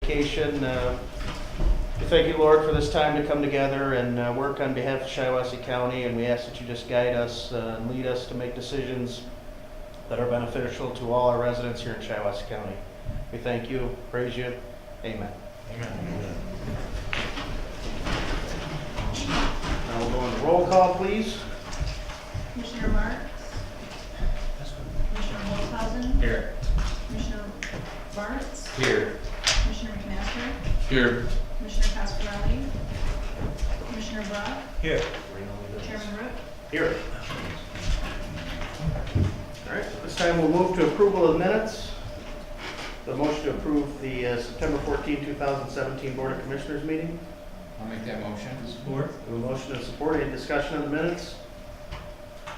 vacation. We thank you, Lord, for this time to come together and work on behalf of Shiawassee County, and we ask that you just guide us and lead us to make decisions that are beneficial to all our residents here in Shiawassee County. We thank you, praise you, amen. Amen. Now we'll go into roll call, please. Commissioner Marks? Commissioner Holzhausen? Here. Commissioner Bartz? Here. Commissioner McMaster? Here. Commissioner Cascarelli? Commissioner Brock? Here. Chairman Root? Here. All right, so this time we'll move to approval of minutes. The motion to approve the September 14, 2017 Board of Commissioners meeting. I'll make that motion. Support. We have a motion and support. Any discussion on the minutes?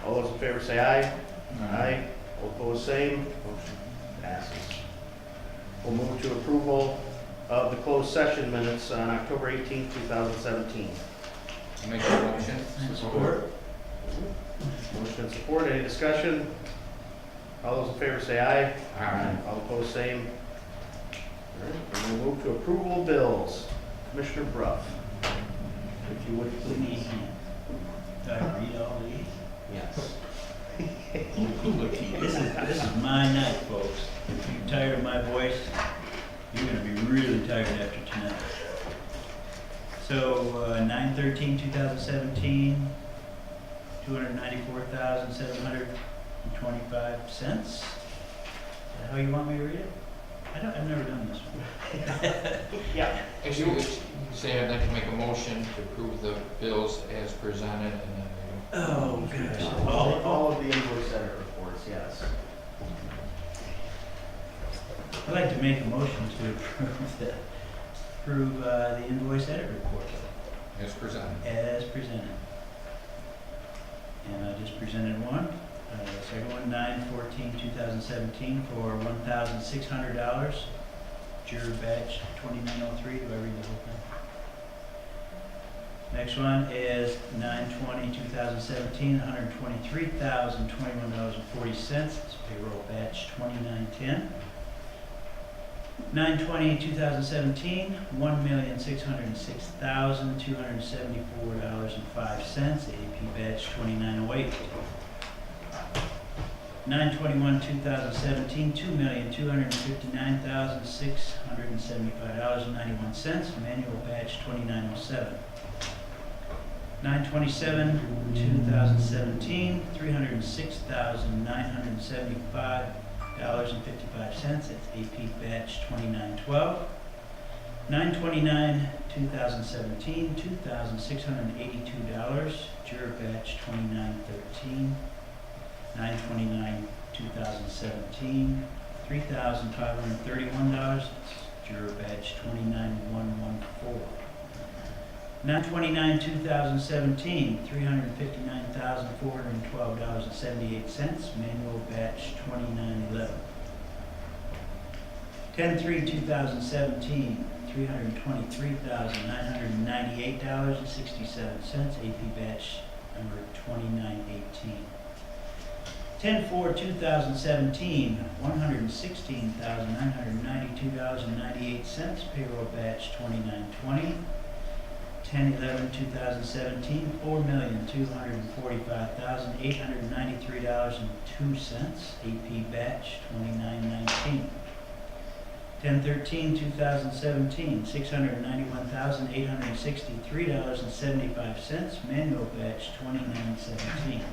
All those in favor say aye. Aye. All opposed, same. Motion passes. We'll move to approval of the closed session minutes on October 18, 2017. I'll make that motion. Support. Motion and support. Any discussion? All those in favor say aye. Aye. All opposed, same. All right, and we'll move to approval of bills. Commissioner Bruff, if you would please. Do I read all these? Yes. This is my night, folks. If you're tired of my voice, you're gonna be really tired after tonight. So, 9/13/2017, $294,725. Is that how you want me to read it? I've never done this one. Yeah. Actually, you say I'd like to make a motion to approve the bills as presented and then Oh, gosh. All of the invoice edit reports, yes. I'd like to make a motion to approve the invoice edit report as presented. as presented. And I just presented one. The second one, 9/14/2017 for $1,600. Juror batch 2903. Do I read the whole thing? Next one is 9/20/2017, $123,021.40. It's payroll batch 2910. 9/20/2017, $1,606,274.05. AP batch 2908. 9/21/2017, $2,259,675.91. Manual batch 2907. 9/27/2017, $306,975.55. It's AP batch 2912. 9/29/2017, $2,682. Juror batch 2913. 9/29/2017, $3,531. Juror batch 29114. 9/29/2017, $359,412.78. Manual batch 2911. 10/3/2017, $323,998.67. AP batch number 2918. 10/4/2017, $116,992.98. Payroll batch 2920. 10/11/2017, $4,245,893.02. AP batch 2919. 10/13/2017, $691,863.75. Manual batch 2917.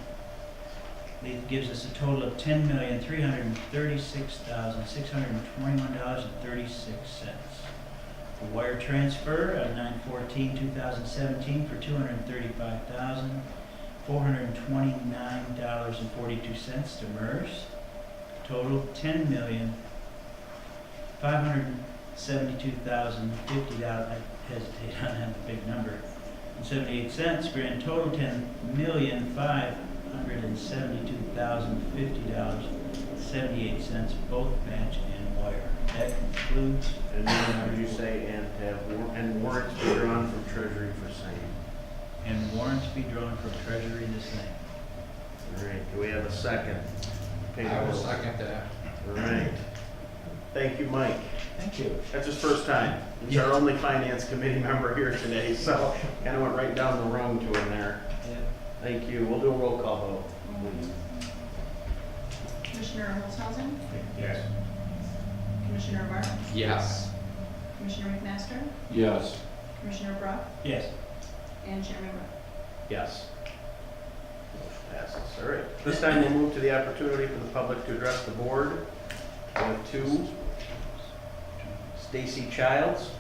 It gives us a total of $10,336,621.36. A wire transfer on 9/14/2017 for $235,429.42 to MERS. Total $10,572,050. I hesitate on that big number. 78 cents. Grand total $10,572,050.78. Both batch and wire. That concludes. And then would you say, and have warrants be drawn from Treasury for same? And warrants be drawn from Treasury the same. All right, do we have a second? Pay the I will bills. second that. All right. Thank you, Mike. Thank you. That's his first time. He's our only finance committee member here today, so kind of went right down the rung to him there. Yeah. Thank you. We'll do a roll call vote. Commissioner Olshausen, Yes. Commissioner Barth, Yes. Commissioner McMaster, Yes. Commissioner Brock, Yes. and Chairman Ruth. Yes. Motion passes. All right. This time we'll move to the opportunity for the public to address the board. We have two. Stacy Childs.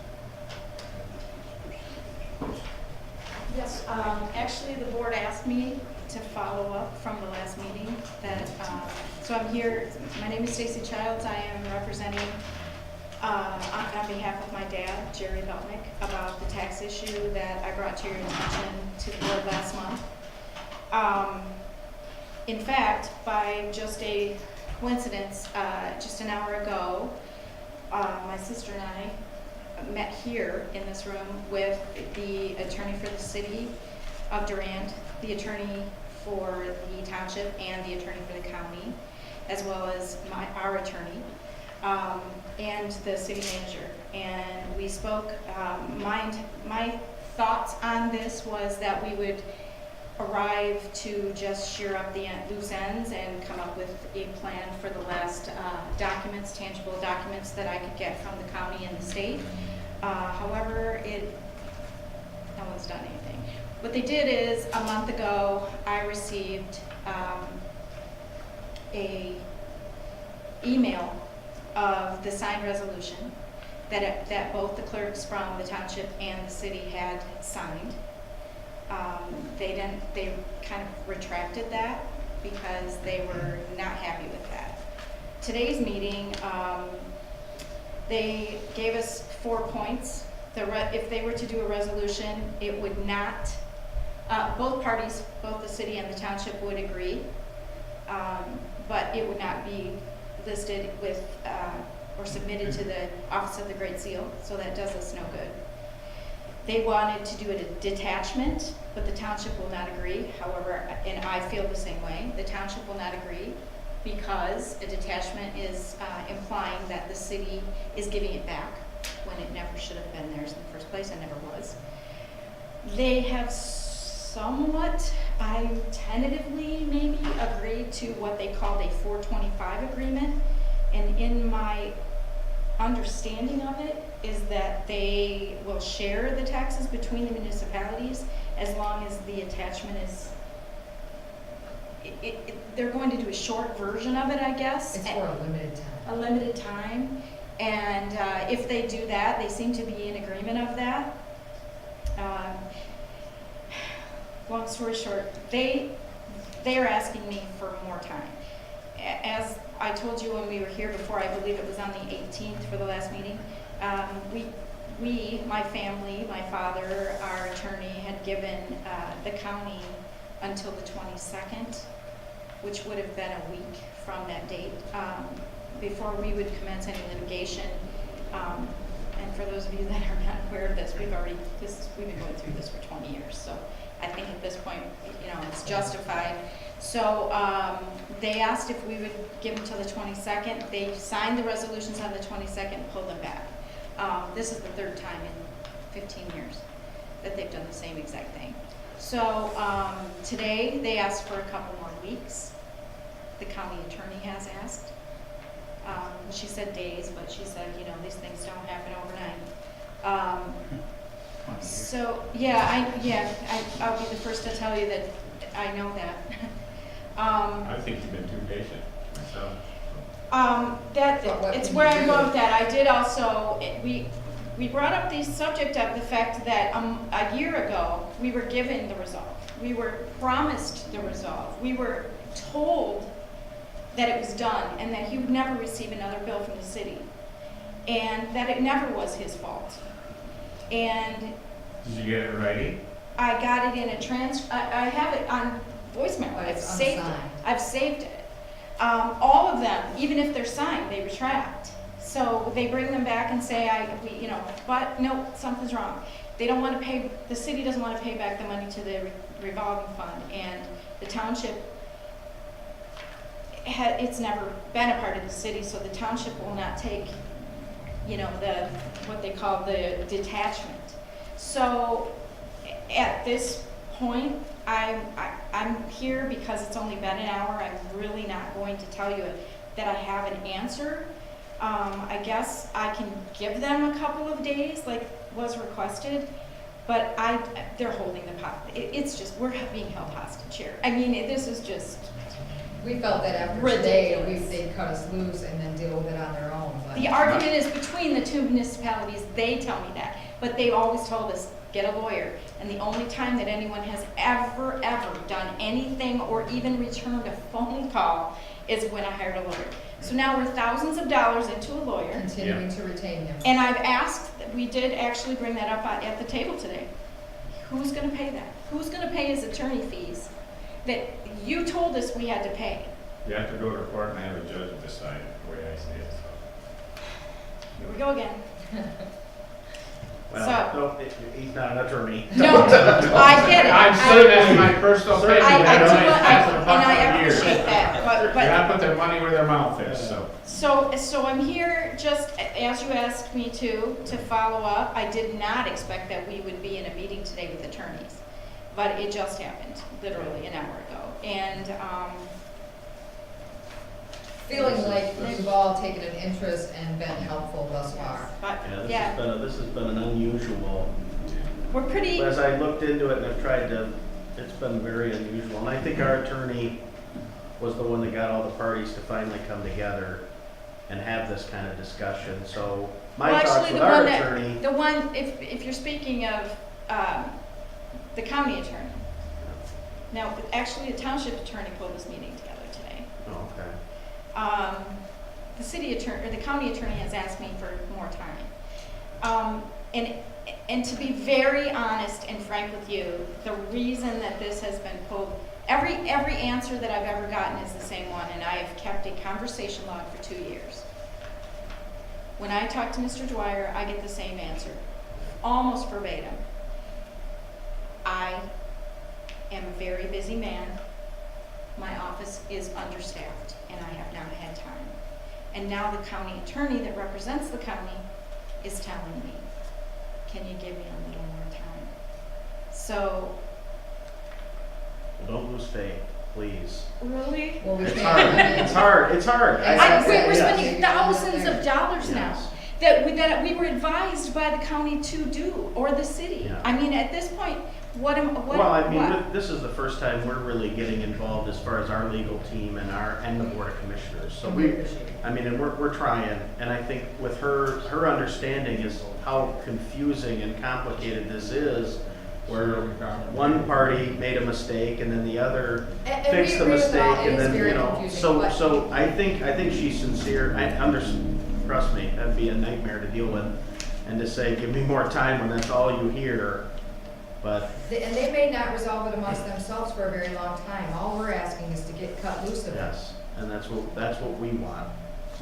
Yes, actually, the board asked me to follow up from the last meeting that, so I'm here, my name is Stacy Childs, I am representing, on behalf of my dad, Jerry Beltnick, about the tax issue that I brought to your attention to the board last month. In fact, by just a coincidence, just an hour ago, my sister and I met here in this room with the attorney for the city of Durand, the attorney for the township, and the attorney for the county, as well as our attorney, and the city manager. And we spoke, my thoughts on this was that we would arrive to just shear up the loose ends and come up with a plan for the last documents, tangible documents that I could get from the county and the state. However, no one's done anything. What they did is, a month ago, I received a email of the signed resolution that both the clerks from the township and the city had signed. They kind of retracted that because they were not happy with that. Today's meeting, they gave us 4 points. If they were to do a resolution, it would not, both parties, both the city and the township would agree, but it would not be listed with, or submitted to the Office of the Great Seal, so that does us no good. They wanted to do a detachment, but the township will not agree. However, and I feel the same way, the township will not agree because a detachment is implying that the city is giving it back when it never should have been theirs in the first place and never was. They have somewhat, I tentatively maybe agreed to what they called a 425 agreement, and in my understanding of it is that they will share the taxes between the municipalities as long as the attachment is, they're going to do a short version of it, I guess. It's for a limited time. A limited time, and if they do that, they seem to be in agreement of that. Long story short, they are asking me for more time. As I told you when we were here before, I believe it was on the 18th for the last meeting, my family, my father, our attorney, had given the county until the 22nd, which would have been a week from that date, before we would commence any litigation. And for those of you that are not aware of this, we've been going through this for 20 years, so I think at this point, it's justified. So they asked if we would give them till the 22nd. They signed the resolutions on the 22nd and pulled them back. This is the third time in 15 years that they've done the same exact thing. So today they asked for a couple more weeks. The county attorney has asked. She said days, but she said, these things don't happen overnight. So I'll be the first to tell you that I know that. I think you've been too patient myself. It's where I'm going with that. I did also, we brought up the subject of the fact that a year ago, we were given the resolve. We were promised the resolve. We were told that it was done and that he would never receive another bill from the city, and that it never was his fault. And Did you get it ready? I got it in a I have it on voicemail. But I've it's saved it. unsigned. I've saved it. All of them, even if they're signed, they retract. So they bring them back and say, but no, something's wrong. They don't want to pay, the city doesn't want to pay back the money to the revolving fund, and the township, it's never been a part of the city, so the township will not take you know, what they call the detachment. So at this point, I'm here because it's only been an hour. I'm really not going to tell you that I have an answer. I guess I can give them a couple of days like was requested, but they're holding the pot. It's just, we're being held hostage here. I mean, this is just, We felt that after today, ridiculous. they'd cut us loose and then deal with it on their own. but- The argument is between the two municipalities, they tell me that, but they've always told us, get a lawyer. And the only time that anyone has ever done anything or even returned a phone call is when I hired a lawyer. So now we're thousands of dollars into a lawyer, Continuing to retain him. and I've asked, we did actually bring that up at the table today. Who's gonna pay that? Who's gonna pay his attorney fees that you told us we had to pay? You have to go to court and have a judge decide, the way I see it, so. Here we go again. Well, no, he's not an attorney. No, I get it. I'm saying that in my personal opinion. I do, I've been and for I years. appreciate that, You but, gotta put their money where their mouth is, so. so I'm here just, as you asked me to follow up. I did not expect that we would be in a meeting today with attorneys, but it just happened, literally an hour ago. And, Feeling like you've all taken an interest and been helpful thus far. but, Yeah, this has been an unusual, we're pretty, as I looked into it and I've tried to, it's been very unusual. And I think our attorney was the one that got all the parties to finally come together and have this kind of discussion. So my well, thoughts actually, with the our one attorney. that, the one, if you're speaking of, the county attorney. Now, actually, the township attorney pulled this meeting together today. Oh, okay. The city attorney, or the county attorney has asked me for more time. And to be very honest and frank with you, the reason that this has been pulled, every answer that I've ever gotten is the same one, and I have kept a conversation log for 2 years. When I talk to Mr. Dwyer, I get the same answer, almost verbatim. I am a very busy man. My office is understaffed, and I have not had time. And now the county attorney that represents the county is telling me, can you give me a little more time? So, Well, don't lose faith, please. really? Well, we It's can't. hard. I mean, It's hard. It's hard. We're Yes. spending thousands of dollars now Yes. that we were advised by the county to do, or the city. Yeah. I mean, at this point, what? Well, I mean, this is the first time we're really getting involved as far as our legal team and the board of commissioners. So we appreciate it. I mean, and we're trying, and I think with her understanding is how confusing and complicated this is, where one party made a mistake and then the other And we fixed the agree with mistake, all- it and is then, very you know, confusing, so, but- so I think she's sincere. Trust me, that'd be a nightmare to deal with, and to say, give me more time when that's all you hear, but, And they may not resolve it amongst themselves for a very long time. All we're asking is to get cut loose of it. yes, and that's what we want.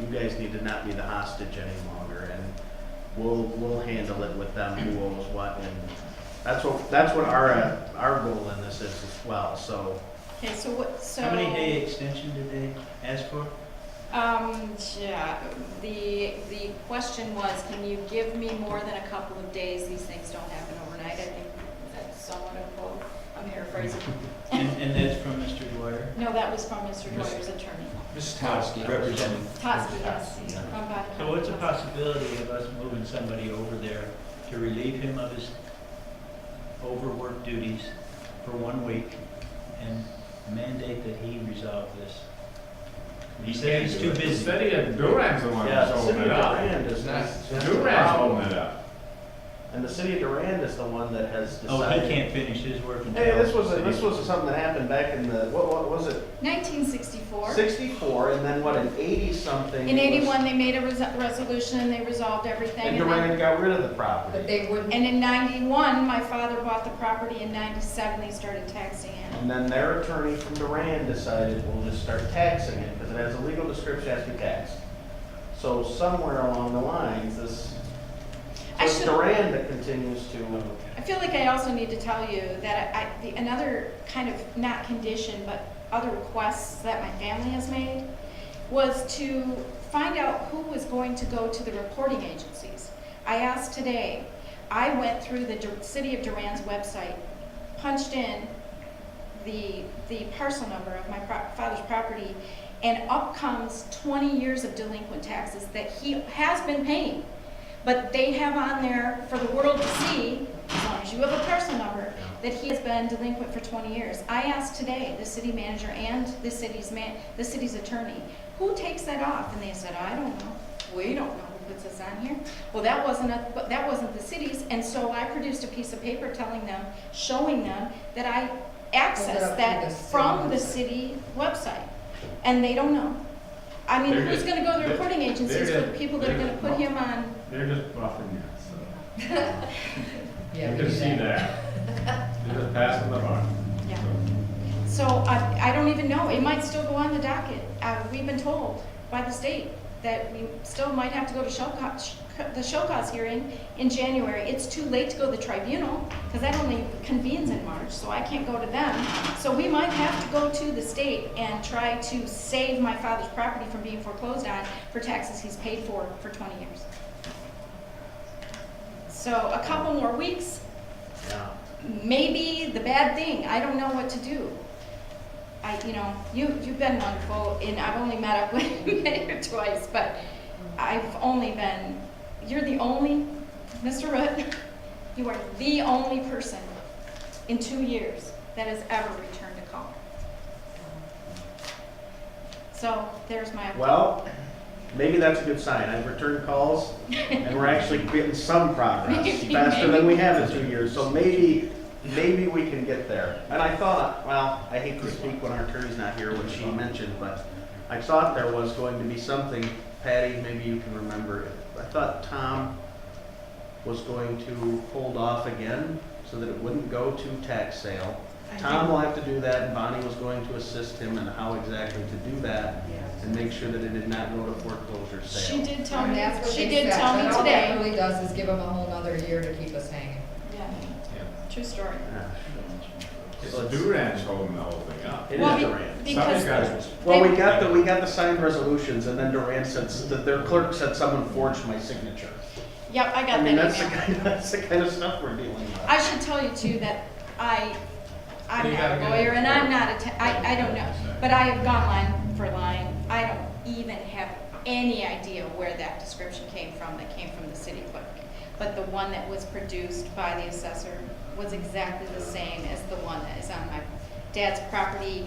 You guys need to not be the hostage any longer, and we'll handle it with them who owes what, and that's what our goal in this is as well, so. Okay, so. How many day extension did they ask for? Yeah, the question was, can you give me more than a couple of days? These things don't happen overnight. I think that's somewhat of a quote. I'm paraphrasing. And that's from Mr. Dwyer? No, that was from Mr. Dwyer's attorney. Mrs. Towski. Representing. Toski, yes. From Bud- So what's the possibility of us moving somebody over there to relieve him of his overwork duties for 1 week and mandate that he resolve this? He said he's too The busy. city of Durand's the one Yeah, that's the holding city it of up. Durand is not. Durand's holding it up. And the city of Durand is the one that has Oh, decided. he can't finish his work until. Hey, this was something that happened back in the, what was it, 1964. 64, and then what, in 80-something? In 81, they made a resolution and they resolved everything. And and then- Durand got rid of the But property. they wouldn't. And in 91, my father bought the property. In 97, they started taxing it. And then their attorney from Durand decided, we'll just start taxing it, because it has a legal description, it has to be taxed. So somewhere along the lines, I it's should- Durand that continues to, I feel like I also need to tell you that another kind of, not condition, but other requests that my family has made was to find out who was going to go to the reporting agencies. I asked today, I went through the City of Durand's website, punched in the parcel number of my father's property, and up comes 20 years of delinquent taxes that he has been paying. But they have on there for the world to see, as long as you have a parcel number, that he has been delinquent for 20 years. I asked today the city manager and the city's attorney, who takes that off? And they said, I don't know. We don't know who puts this on here. Well, that wasn't the city's, and so I produced a piece of paper telling them, showing them that I accessed that from the city website, and they don't know. I mean, They're who's just- going to go to the reporting agencies they're for the people that are going to put him on? They're just buffing you, so. Yeah, You we can do see that. They're just passing the buck. Yeah. So I don't even know, it might still go on the docket. We've been told by the state that we still might have to go to the show cause hearing in January. It's too late to go to the tribunal, because that only convenes in March, so I can't go to them. So we might have to go to the state and try to save my father's property from being foreclosed on for taxes he's paid for 20 years. So a couple more weeks, Yeah. maybe the bad thing, I don't know what to do. You've been wonderful, and I've only met up with you twice, but you're the only, Mr. Root, you are the only person in 2 years that has ever returned a call. So there's my update. Well, maybe that's a good sign. I've returned calls, and we're actually getting some progress, faster than we have in 2 years. So maybe we can get there. And I thought, well, I hate to speak when our attorney's not here, what she mentioned, but I thought there was going to be something, Patty, maybe you can remember. I thought Tom was going to hold off again so that it wouldn't go to tax sale. Tom will have to do that, and Bonnie was going to assist him in how exactly to do that and make sure that it did not go to foreclosure sale. She did tell And me, that's what she they did said, tell me but all that today. really does is give them a whole nother year to keep us hanging. Yeah, true story. Yeah. So Duran's holding the whole thing up. It Well, is Durand. because Somebody's Well, they- we got the signed resolutions, and then Durand said, that their clerk said someone forged my signature. Yep, I got I mean, that that's the email. kind of stuff we're dealing with. I should tell you too that I'm You not gotta a get lawyer, it. and I'm not I don't know, but I have gone line for line. I don't even have any idea where that description came from, that came from the city clerk. But the one that was produced by the assessor was exactly the same as the one that is on my dad's property,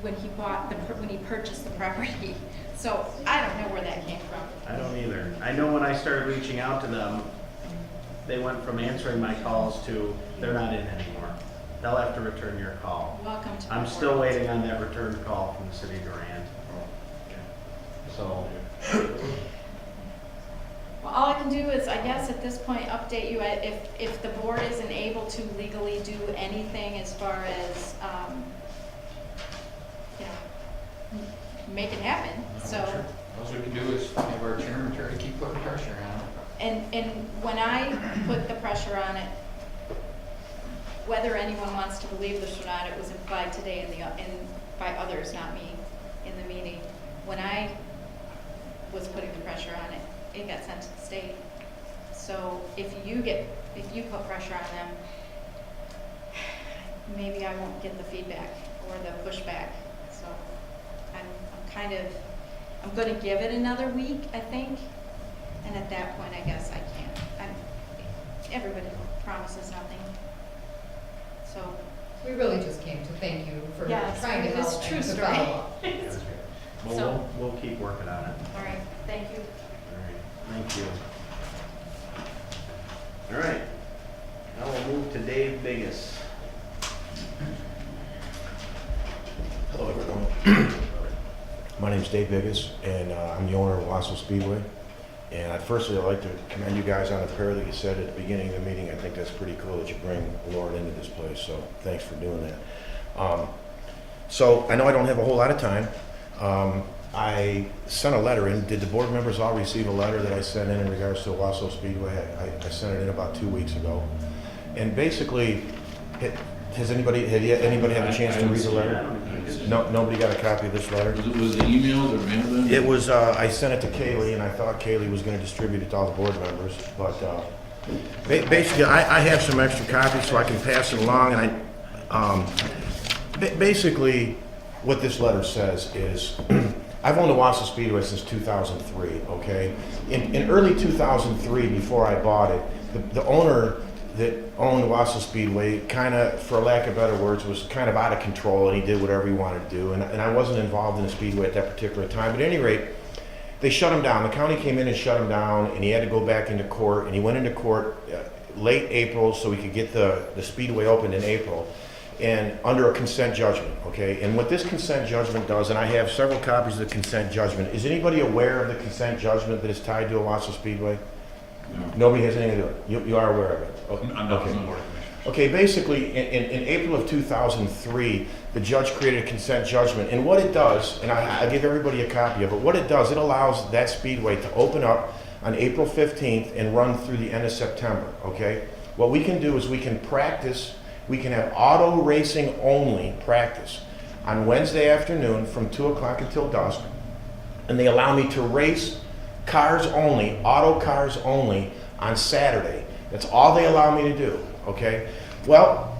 when he purchased the property. So I don't know where that came from. I don't either. I know when I started reaching out to them, they went from answering my calls to, they're not in anymore. They'll have to return your call. Welcome to my I'm still world. waiting on that returned call from the city of Durand. So, Well, all I can do is, I guess at this point, update you if the board isn't able to legally do anything as far as, make it happen, so. All we can do is have our chairman try to keep putting pressure on it. And when I put the pressure on it, whether anyone wants to believe this or not, it was implied today by others, not me, in the meeting. When I was putting the pressure on it, it got sent to the state. So if you put pressure on them, maybe I won't get the feedback or the pushback. So I'm gonna give it another week, I think. And at that point, I guess I can't. Everybody promises nothing. So, We really just came to thank you for Yes, trying to it was help true and to story. follow up. well, So- we'll keep working on it. all right, thank you. All right, thank you. All right, now we'll move to Dave Biggis. Hello, everyone. My name's Dave Biggis, and I'm the owner of Wassel Speedway. And I'd firstly like to commend you guys on the prayer that you said at the beginning of the meeting. I think that's pretty cool that you bring the Lord into this place, so thanks for doing that. So I know I don't have a whole lot of time. I sent a letter in. Did the board members all receive a letter that I sent in regards to Wassel Speedway? I sent it in about 2 weeks ago. And basically, Has anybody had a chance to read the letter? No, nobody got a copy of this letter? Was it emailed or mailed in? It was, I sent it to Kaylee, and I thought Kaylee was gonna distribute it to all the board members, but, basically, I have some extra copies so I can pass it along, and basically, what this letter says is, I've owned the Wausau Speedway since 2003, okay? In early 2003, before I bought it, the owner that owned Wausau Speedway kind of, for lack of better words, was kind of out of control, and he did whatever he wanted to do, and I wasn't involved in the Speedway at that particular time. But at any rate, they shut him down. The county came in and shut him down, and he had to go back into court, and he went into court late April so he could get the Speedway opened in April, and under a consent judgment, okay? And what this consent judgment does, and I have several copies of the consent judgment. Is anybody aware of the consent judgment that is tied to a Wausau Speedway? No. Nobody has anything to do with it? You are aware of it? Okay. I'm not Okay. on the board of commissioners. Okay, basically, in April of 2003, the judge created a consent judgment, and what it does, and I give everybody a copy of it, what it does, it allows that speedway to open up on April 15th and run through the end of September, okay? What we can do is we can practice, we can have auto racing only practice on Wednesday afternoon from 2 o'clock until dusk, and they allow me to race cars only, auto cars only, on Saturday. That's all they allow me to do, okay? Well,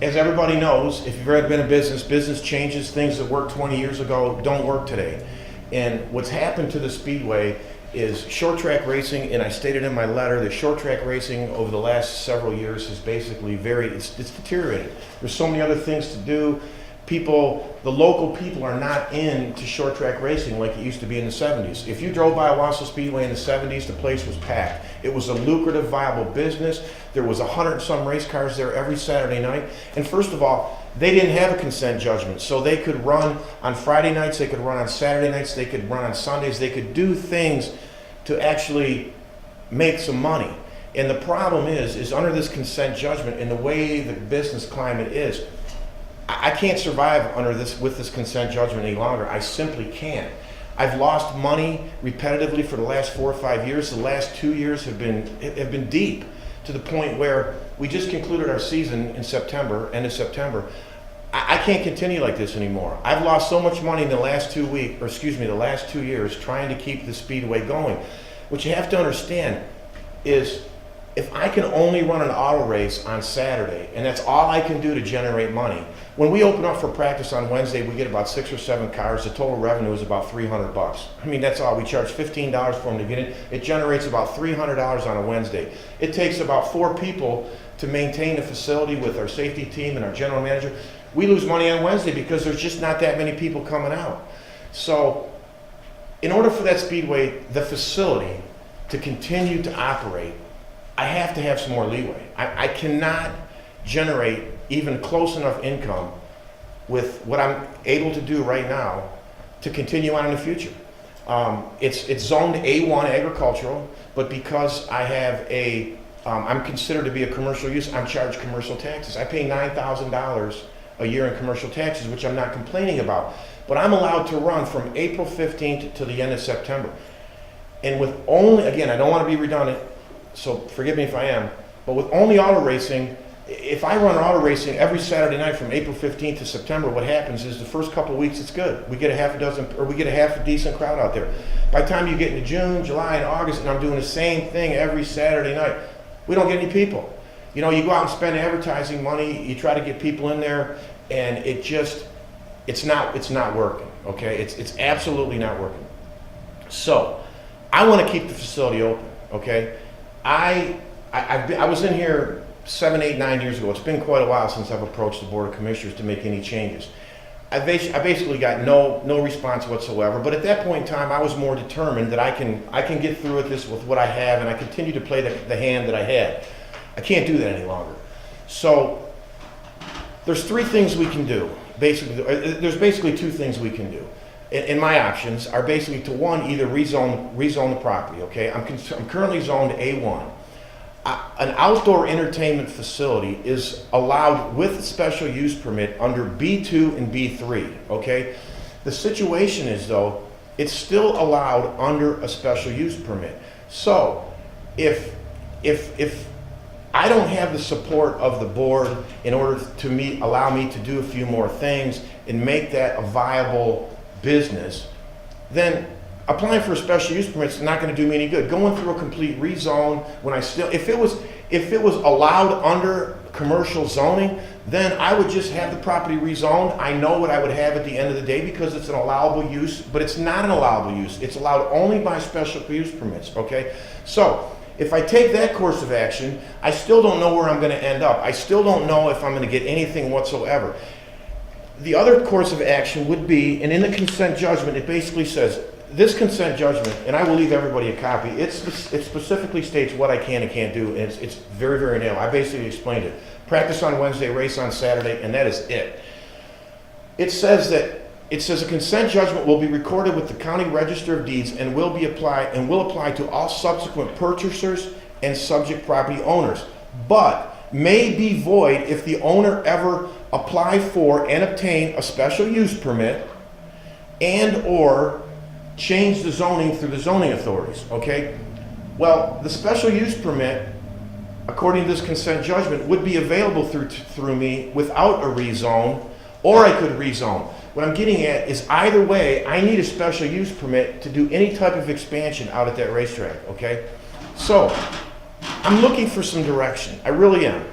as everybody knows, if you've ever been in business, business changes. Things that worked 20 years ago don't work today. And what's happened to the Speedway is short track racing, and I stated in my letter that short track racing over the last several years has basically it's deteriorated. There's so many other things to do. The local people are not into short track racing like it used to be in the 70s. If you drove by a Wausau Speedway in the 70s, the place was packed. It was a lucrative, viable business. There was 100 and some race cars there every Saturday night. And first of all, they didn't have a consent judgment, so they could run on Friday nights, they could run on Saturday nights, they could run on Sundays, they could do things to actually make some money. And the problem is under this consent judgment and the way the business climate is, I can't survive with this consent judgment any longer. I simply can't. I've lost money repetitively for the last 4 or 5 years. The last 2 years have been deep, to the point where we just concluded our season in September, end of September. I can't continue like this anymore. I've lost so much money in the last 2 years trying to keep the Speedway going. What you have to understand is, if I can only run an auto race on Saturday, and that's all I can do to generate money, when we open up for practice on Wednesday, we get about 6 or 7 cars. The total revenue is about $300. I mean, that's all. We charge $15 for them to get in. It generates about $300 on a Wednesday. It takes about 4 people to maintain the facility with our safety team and our general manager. We lose money on Wednesday because there's just not that many people coming out. So, in order for that Speedway, the facility, to continue to operate, I have to have some more leeway. I cannot generate even close enough income with what I'm able to do right now to continue on in the future. It's zoned A1 agricultural, but because I have I'm considered to be a commercial use, I'm charged commercial taxes. I pay $9,000 a year in commercial taxes, which I'm not complaining about. But I'm allowed to run from April 15th to the end of September. And with only, again, I don't want to be redundant, so forgive me if I am, but with only auto racing, if I run auto racing every Saturday night from April 15th to September, what happens is the first couple of weeks it's good. We get a half a decent crowd out there. By the time you get into June, July, and August, and I'm doing the same thing every Saturday night, we don't get any people. You know, you go out and spend advertising money, you try to get people in there, and it's not working, okay? It's absolutely not working. So, I want to keep the facility open, okay? I was in here 7, 8, 9 years ago. It's been quite a while since I've approached the Board of Commissioners to make any changes. I basically got no response whatsoever, but at that point in time, I was more determined that I can get through with this with what I have, and I continue to play the hand that I had. I can't do that any longer. So there's 3 things we can do. There's basically 2 things we can do. And my options are basically to, one, either rezone the property, okay? I'm currently zoned A1. An outdoor entertainment facility is allowed with a special use permit under B2 and B3, okay? The situation is, though, it's still allowed under a special use permit. So, if I don't have the support of the board in order to allow me to do a few more things and make that a viable business, then applying for a special use permit is not going to do me any good. Going through a complete rezone when I still, if it was allowed under commercial zoning, then I would just have the property rezoned. I know what I would have at the end of the day because it's an allowable use, but it's not an allowable use. It's allowed only by special use permits, okay? So, if I take that course of action, I still don't know where I'm going to end up. I still don't know if I'm going to get anything whatsoever. The other course of action would be, and in the consent judgment, it basically says, this consent judgment, and I will leave everybody a copy, it specifically states what I can and can't do, and it's very, very narrow. I basically explained it. Practice on Wednesday, race on Saturday, and that is it. It says a consent judgment will be recorded with the county register of deeds and will apply to all subsequent purchasers and subject property owners, but may be void if the owner ever apply for and obtain a special use permit and or change the zoning through the zoning authorities, okay? Well, the special use permit, according to this consent judgment, would be available through me without a rezone, or I could rezone. What I'm getting at is either way, I need a special use permit to do any type of expansion out at that racetrack, okay? So, I'm looking for some direction. I really am.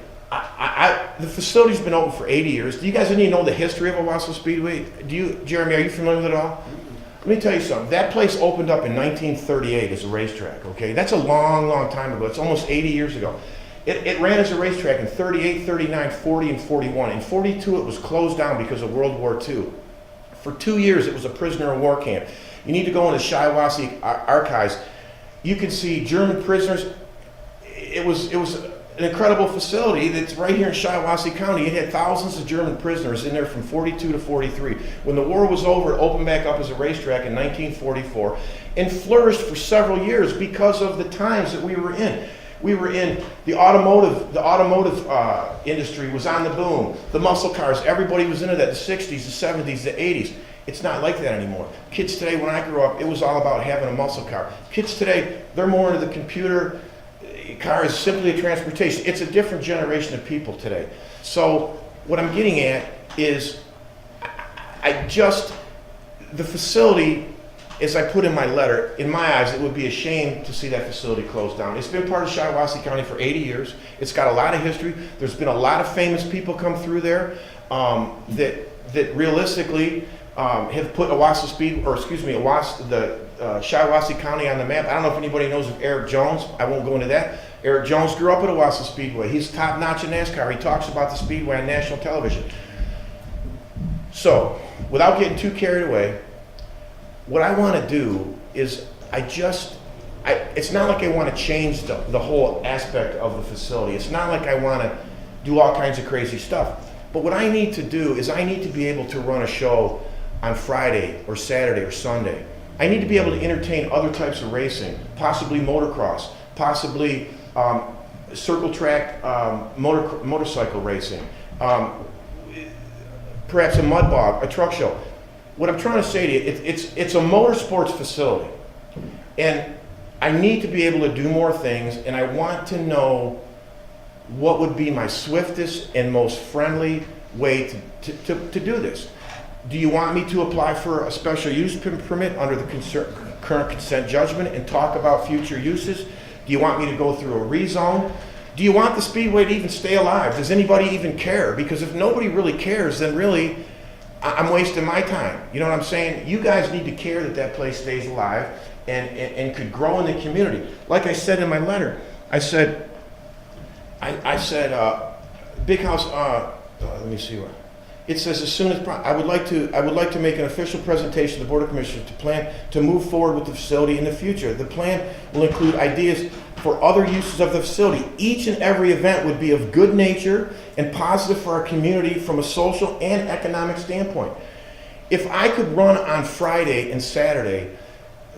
The facility's been open for 80 years. Do you guys even know the history of Owasso Speedway? Jeremy, are you familiar with it all? Let me tell you something. That place opened up in 1938 as a racetrack, okay? That's a long, long time ago. It's almost 80 years ago. It ran as a racetrack in 38, 39, 40, and 41. In 42, it was closed down because of World War II. For 2 years, it was a prisoner of war camp. You need to go into Shiawassee archives. You can see German prisoners. It was an incredible facility that's right here in Shiawassee County. It had thousands of German prisoners in there from 42 to 43. When the war was over, it opened back up as a racetrack in 1944 and flourished for several years because of the times that we were in. We were in the automotive industry was on the boom. The muscle cars, everybody was into that, the 60s, the 70s, the 80s. It's not like that anymore. Kids today, when I grew up, it was all about having a muscle car. Kids today, they're more into the computer. Car is simply a transportation. It's a different generation of people today. So what I'm getting at is the facility, as I put in my letter, in my eyes, it would be a shame to see that facility closed down. It's been part of Shiawassee County for 80 years. It's got a lot of history. There's been a lot of famous people come through there that realistically have put Shiawassee County on the map. I don't know if anybody knows of Eric Jones. I won't go into that. Eric Jones grew up at Owasso Speedway. He's top-notch in NASCAR. He talks about the Speedway on national television. So, without getting too carried away, what I want to do is it's not like I want to change the whole aspect of the facility. It's not like I want to do all kinds of crazy stuff. But what I need to do is I need to be able to run a show on Friday or Saturday or Sunday. I need to be able to entertain other types of racing, possibly motocross, possibly circle track motorcycle racing, perhaps a mud bog, a truck show. What I'm trying to say to you, it's a motorsports facility, and I need to be able to do more things, and I want to know what would be my swiftest and most friendly way to do this. Do you want me to apply for a special use permit under the current consent judgment and talk about future uses? Do you want me to go through a rezone? Do you want the Speedway to even stay alive? Does anybody even care? Because if nobody really cares, then really I'm wasting my time. You know what I'm saying? You guys need to care that place stays alive and could grow in the community. Like I said in my letter, I said, big house, let me see what. It says as soon as I would like to make an official presentation to the Board of Commissioners to plan to move forward with the facility in the future. The plan will include ideas for other uses of the facility. Each and every event would be of good nature and positive for our community from a social and economic standpoint. If I could run on Friday and Saturday,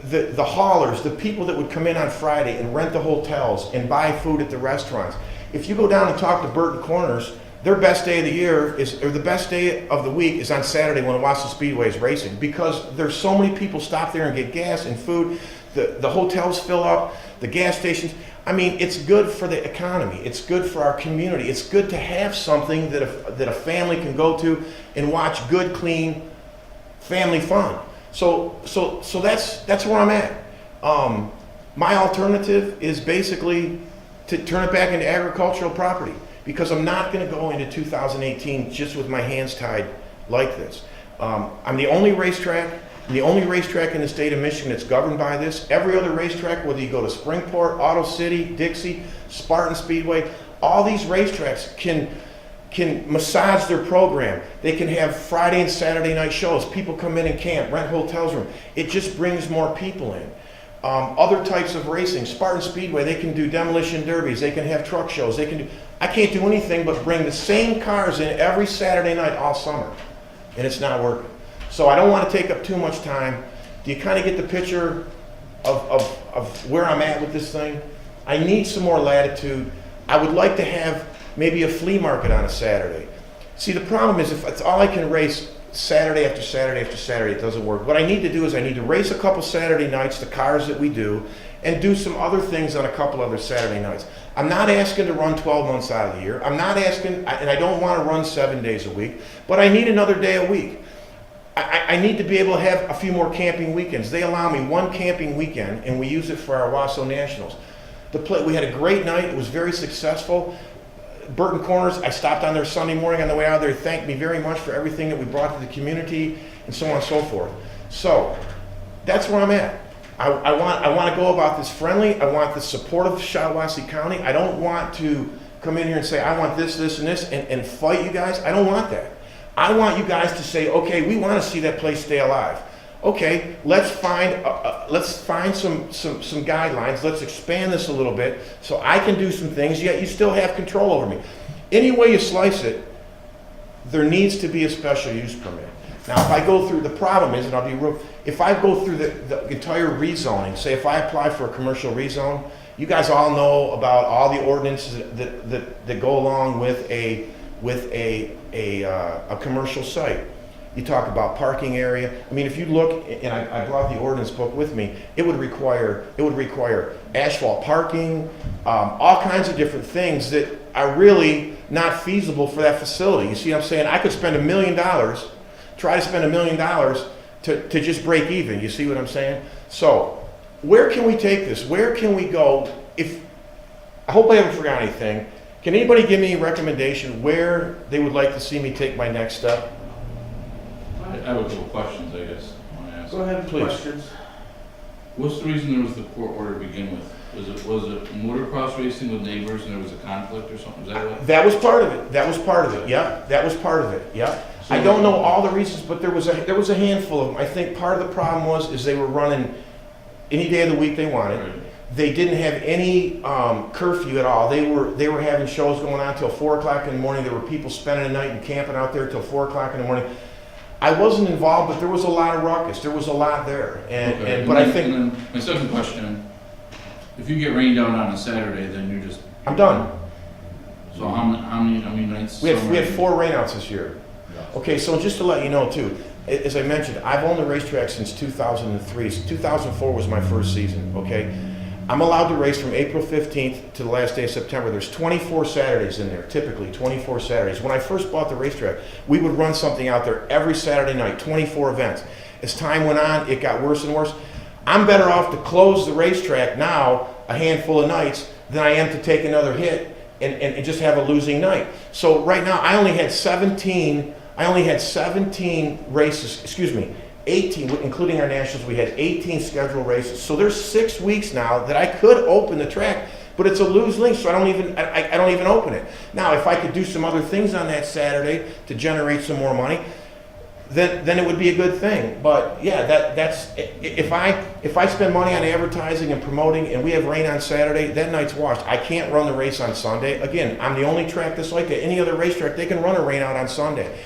the haulers, the people that would come in on Friday and rent the hotels and buy food at the restaurants, if you go down and talk to Burton Corners, their best day of the year the best day of the week is on Saturday when Owasso Speedway is racing, because there's so many people stop there and get gas and food. The hotels fill up, the gas stations. I mean, it's good for the economy. It's good for our community. It's good to have something that a family can go to and watch good, clean family fun. So that's where I'm at. My alternative is basically to turn it back into agricultural property, because I'm not going to go into 2018 just with my hands tied like this. I'm the only racetrack in the state of Michigan that's governed by this. Every other racetrack, whether you go to Springport, Auto City, Dixie, Spartan Speedway, all these racetracks can massage their program. They can have Friday and Saturday night shows. People come in and camp, rent hotels room. It just brings more people in. Other types of racing, Spartan Speedway, they can do demolition derbies. They can have truck shows. I can't do anything but bring the same cars in every Saturday night all summer, and it's not working. So I don't want to take up too much time. Do you kind of get the picture of where I'm at with this thing? I need some more latitude. I would like to have maybe a flea market on a Saturday. See, the problem is if it's all I can race Saturday after Saturday after Saturday, it doesn't work. What I need to do is I need to race a couple Saturday nights, the cars that we do, and do some other things on a couple other Saturday nights. I'm not asking to run 12 months out of the year. I'm not asking, and I don't want to run 7 days a week, but I need another day a week. I need to be able to have a few more camping weekends. They allow me one camping weekend, and we use it for our Wasso Nationals. We had a great night. It was very successful. Burton Corners, I stopped on there Sunday morning on the way out there. Thanked me very much for everything that we brought to the community, and so on and so forth. So that's where I'm at. I want to go about this friendly. I want the support of Shiawassee County. I don't want to come in here and say, I want this, this, and this, and fight you guys. I don't want that. I want you guys to say, okay, we want to see that place stay alive. Okay, let's find some guidelines. Let's expand this a little bit so I can do some things, yet you still have control over me. Any way you slice it, there needs to be a special use permit. Now, if I go through, the problem is, and I'll be real, if I go through the entire rezoning, say if I apply for a commercial rezone, you guys all know about all the ordinances that go along with a commercial site. You talk about parking area. I mean, if you look, and I brought the ordinance book with me, it would require asphalt parking, all kinds of different things that are really not feasible for that facility. You see what I'm saying? I could spend $1 million, try to spend $1 million to just break even. You see what I'm saying? So, where can we take this? Where can we go? I hope I haven't forgotten anything. Can anybody give me a recommendation where they would like to see me take my next step? I have a couple questions, I guess, I want to ask. Go ahead, Please. questions. What's the reason there was the court order to begin with? Was it motocross racing with neighbors and there was a conflict or something? Is that what? That was part of it. That was part of it. Yeah, that was part of it. Yeah. So- I don't know all the reasons, but there was a handful of them. I think part of the problem is they were running any day of the week they wanted. Right. They didn't have any curfew at all. They were having shows going on till 4 o'clock in the morning. There were people spending the night and camping out there till 4 o'clock in the morning. I wasn't involved, but there was a lot of ruckus. There was a lot there, but I think And then my second question: if you get rained out on a Saturday, then you're just. I'm done. So how many nights? We had 4 rainouts this year. Okay, so just to let you know too, as I mentioned, I've owned the racetrack since 2003. So 2004 was my first season. Okay. I'm allowed to race from April 15th to the last day of September. There's 24 Saturdays in there, typically 24 Saturdays. When I first bought the racetrack, we would run something out there every Saturday night, 24 events. As time went on, it got worse and worse. I'm better off to close the racetrack now a handful of nights than I am to take another hit and just have a losing night. So right now, I only had 17 races, 18, including our nationals. We had 18 scheduled races. So there's 6 weeks now that I could open the track, but it's a lose-lose, so I don't even open it. Now, if I could do some other things on that Saturday to generate some more money, then it would be a good thing. But yeah, that's if I spend money on advertising and promoting, and we have rain on Saturday, that night's washed. I can't run the race on Sunday. Again, I'm the only track that's like that. Any other racetrack, they can run a rain out on Sunday.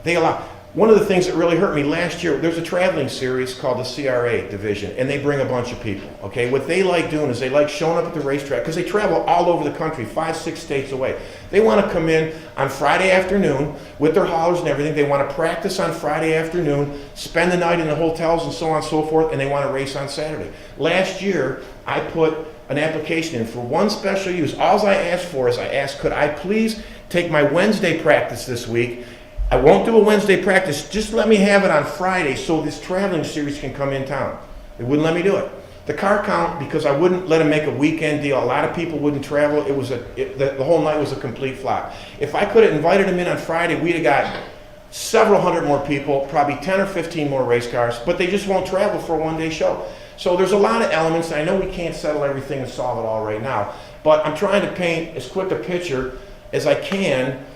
They allow. one of the things that really hurt me last year, there's a traveling series called the CRA division, and they bring a bunch of people, okay? What they like doing is they like showing up at the racetrack, because they travel all over the country, 5, 6 states away. They want to come in on Friday afternoon with their haulers and everything. They want to practice on Friday afternoon, spend the night in the hotels and so on and so forth, and they want to race on Saturday. Last year, I put an application in for one special use. All I asked for is could I please take my Wednesday practice this week? I won't do a Wednesday practice, just let me have it on Friday so this traveling series can come in town. They wouldn't let me do it. The car count, because I wouldn't let them make a weekend deal, a lot of people wouldn't travel, the whole night was a complete flop. If I could have invited them in on Friday, we'd have got several hundred more people, probably 10 or 15 more race cars, but they just won't travel for a one-day show. So there's a lot of elements, and I know we can't settle everything and solve it all right now, but I'm trying to paint as quick a picture as I can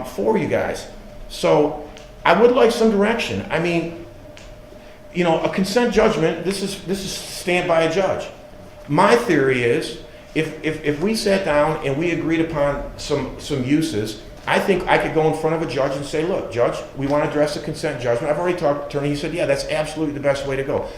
for you guys. So I would like some direction. I mean, you know, a consent judgment, this is stand by a judge. My theory is, if we sat down and we agreed upon some uses, I think I could go in front of a judge and say, look, judge, we want to address a consent judgment. I've already talked to the attorney. He said, yeah, that's absolutely the best way to go.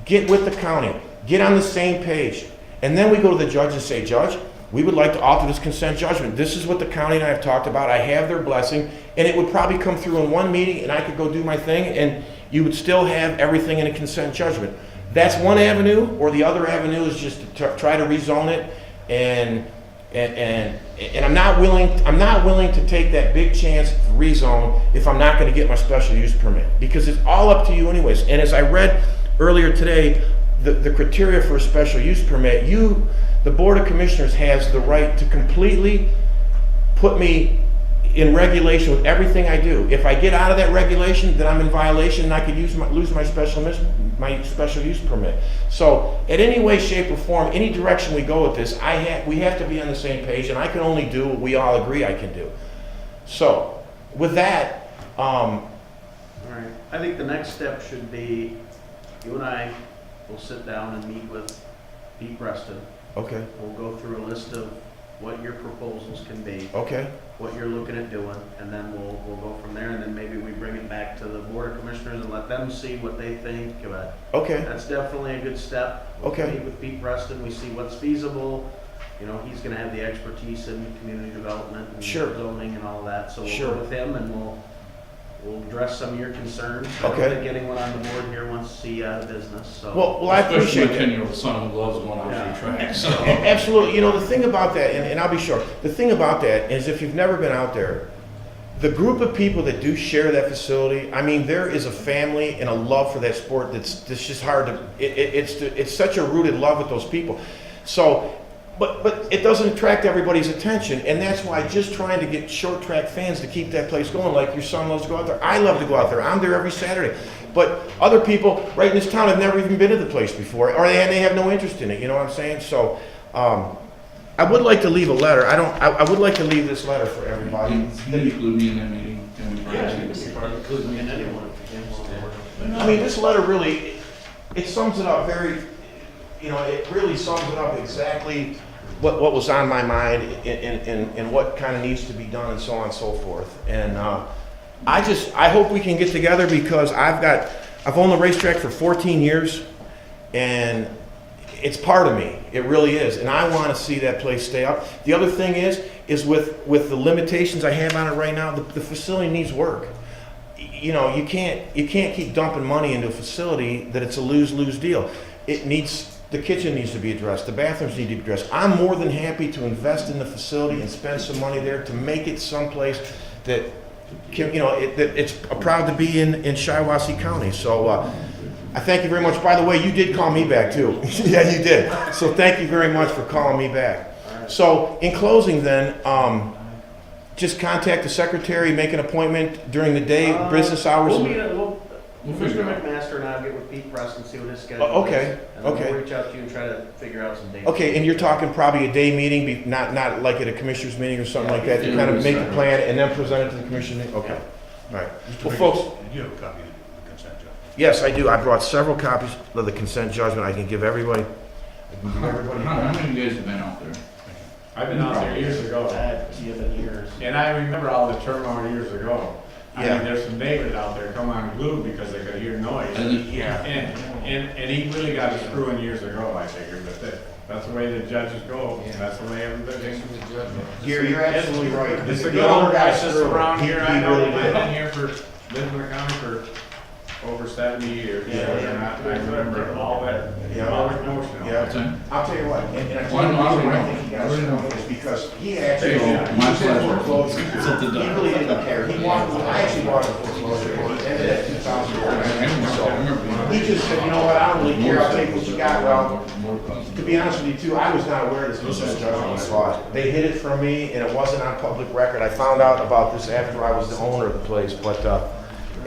Get with the county, get on the same page. And then we go to the judge and say, judge, we would like to alter this consent judgment. This is what the county and I have talked about. I have their blessing, and it would probably come through in one meeting, and I could go do my thing, and you would still have everything in a consent judgment. That's one avenue, or the other avenue is just to try to rezone it, and I'm not willing to take that big chance to rezone if I'm not going to get my special use permit, because it's all up to you anyways. And as I read earlier today, the criteria for a special use permit, the Board of Commissioners has the right to completely put me in regulation with everything I do. If I get out of that regulation, then I'm in violation, and I could lose my special use permit. So, in any way, shape, or form, any direction we go with this, we have to be on the same page, and I can only do what we all agree I can do. So, with that, All right, I think the next step should be, you and I will sit down and meet with Pete Preston. okay, We'll go through a list of what your proposals can be, okay, what you're looking at doing, and then we'll go from there, and then maybe we bring it back to the Board of Commissioners and let them see what they think about it. okay, That's definitely a good step. Okay. Meet with Pete Preston, we see what's feasible. You know, he's gonna have the expertise in community development and Sure. zoning and all of that, so we'll Sure. go with him and we'll address some of your concerns. I Okay. don't think anyone on the board here wants to see you out of business, so. well, I Especially appreciate my that. 10-year-old son who loves going out for a track, so. Absolutely. You know, the thing about that, and I'll be short, the thing about that is if you've never been out there, the group of people that do share that facility, I mean, there is a family and a love for that sport that's just hard to, it's such a rooted love with those people. So, but it doesn't attract everybody's attention, and that's why just trying to get short track fans to keep that place going, like your son loves to go out there. I love to go out there. I'm there every Saturday. But other people right in this town have never even been to the place before, or they have no interest in it, you know what I'm saying? So, I would like to leave a letter. I would like to leave this letter for everybody. Can you include me in that meeting? Can we Yeah, probably see it? include me in anyone if you can. I mean, this letter really, it sums it up very, you know, it really sums it up exactly what was on my mind and what kind of needs to be done and so on and so forth. And I hope we can get together, because I've owned the racetrack for 14 years, and it's part of me. It really is, and I want to see that place stay up. The other thing is with the limitations I have on it right now, the facility needs work. You know, you can't keep dumping money into a facility that it's a lose-lose deal. The kitchen needs to be addressed. The bathrooms need to be addressed. I'm more than happy to invest in the facility and spend some money there to make it someplace that can, you know, that it's proud to be in Shiawassee County. So I thank you very much. By the way, you did call me back too. Yeah, you did. So thank you very much for calling me back. So in closing then, just contact the secretary, make an appointment during the day, business hours. We'll figure Mr. it out. McMaster and I'll get with Pete Preston, see what his schedule is. Okay, And then okay. we'll reach out to you and try to figure out some dates. Okay, and you're talking probably a day meeting, not like at a commissioner's meeting or something like that, to kind of make the plan and then present it to the commissioner? Okay, all right. Well, folks, You have a copy of the consent judgment? yes, I do. I brought several copies of the consent judgment. I can give everybody. How many of you guys have been out there? I've been out there years ago, That, you have been years. and I remember all the turmoil years ago. I Yeah. mean, there's some neighbors out there come unglued because they could hear noise. And Yeah. And he really got his screw in years ago, I figured, but that's the way the judges go, Yeah. that's the way everybody. Thanks for the judgment. You're absolutely right. It's The a good owner old got guy sits screwed. around He- here, he I know, really I've did. been here lived in the county for over 70 years. Yeah. And I remember all that, Yeah. all the commotion. Yeah, I'll tell you what, and I tell Why you the not? reason why I think he got screwed is because he actually, he Yeah. was in foreclosure. He really didn't care. He wanted, I actually bought a foreclosure, it ended at 2009. So he just said, you know what, I don't really care, I'll take what you got. Well, to be honest with you too, I was not aware of this consent judgment when I bought it. They hid it from me and it wasn't on public record. I found out about this after I was the owner of the place, but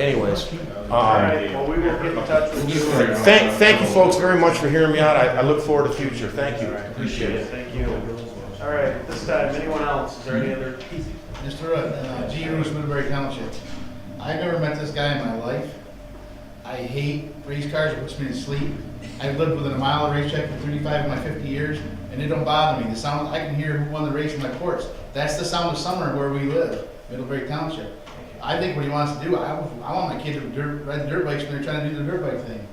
anyways. All right, well, we will get in touch with you. Thank you folks very much for hearing me out. I look forward to the future. Thank you. Appreciate it, thank you. All right, at this time, anyone else, is there any other? Mr. G. Roos, Woodbury Township. I've never met this guy in my life. I hate race cars, it puts me to sleep. I've lived within a mile of racetrack for 35 of my 50 years, and it don't bother me. The sound, I can hear who won the race in my porch. That's the sound of summer where we live, Middlebury Township. I think what he wants to do, I want my kid to ride the dirt bikes when they're trying to do the dirt bike thing.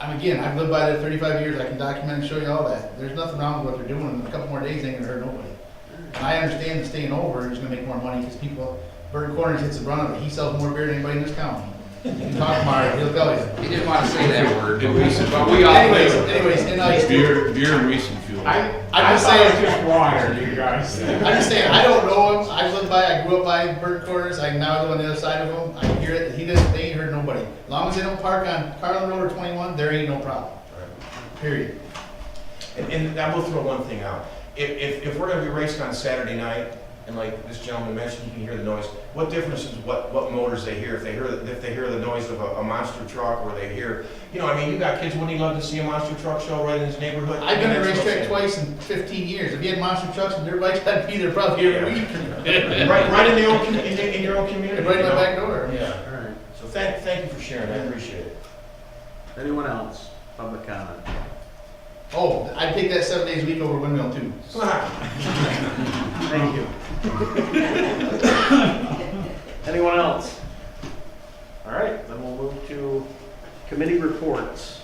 Again, I've lived by that 35 years, I can document and show you all that. There's nothing wrong with what they're doing, in a couple more days ain't gonna hurt nobody. And I understand that staying over is gonna make more money, because people, Burton Corners hits the brunt of it, he sells more beer than anybody in this county. You can talk to Mario, he'll tell you. He didn't want to say that word, It was- but we all Anyways, do. Beer and racing fuel. I I just thought it was saying, just water, you guys. I'm just saying, I don't know him, I've lived by, I grew up by Burton Corners, I now live on the other side of him, I hear it, they ain't hurt nobody. As long as they don't park on Carlin Road or 21, there ain't no problem. Period. And I will throw one thing out. If we're gonna be racing on Saturday night, and like this gentleman mentioned, you can hear the noise, what difference is what motors they hear? If they hear the noise of a monster truck, or they hear, you know, you got kids, wouldn't he love to see a monster truck show right in his neighborhood? I've been to That's what I'm racetrack saying. twice in 15 years. If you had monster trucks and dirt bikes, I'd be there probably every week. Right in your own community. Right in you my know? back door. Yeah. All right, So thank you for sharing, I appreciate it. anyone else, public comment? Oh, I'd take that 7 days a week over windmill too. Thank you. Anyone else? All right, then we'll move to committee reports.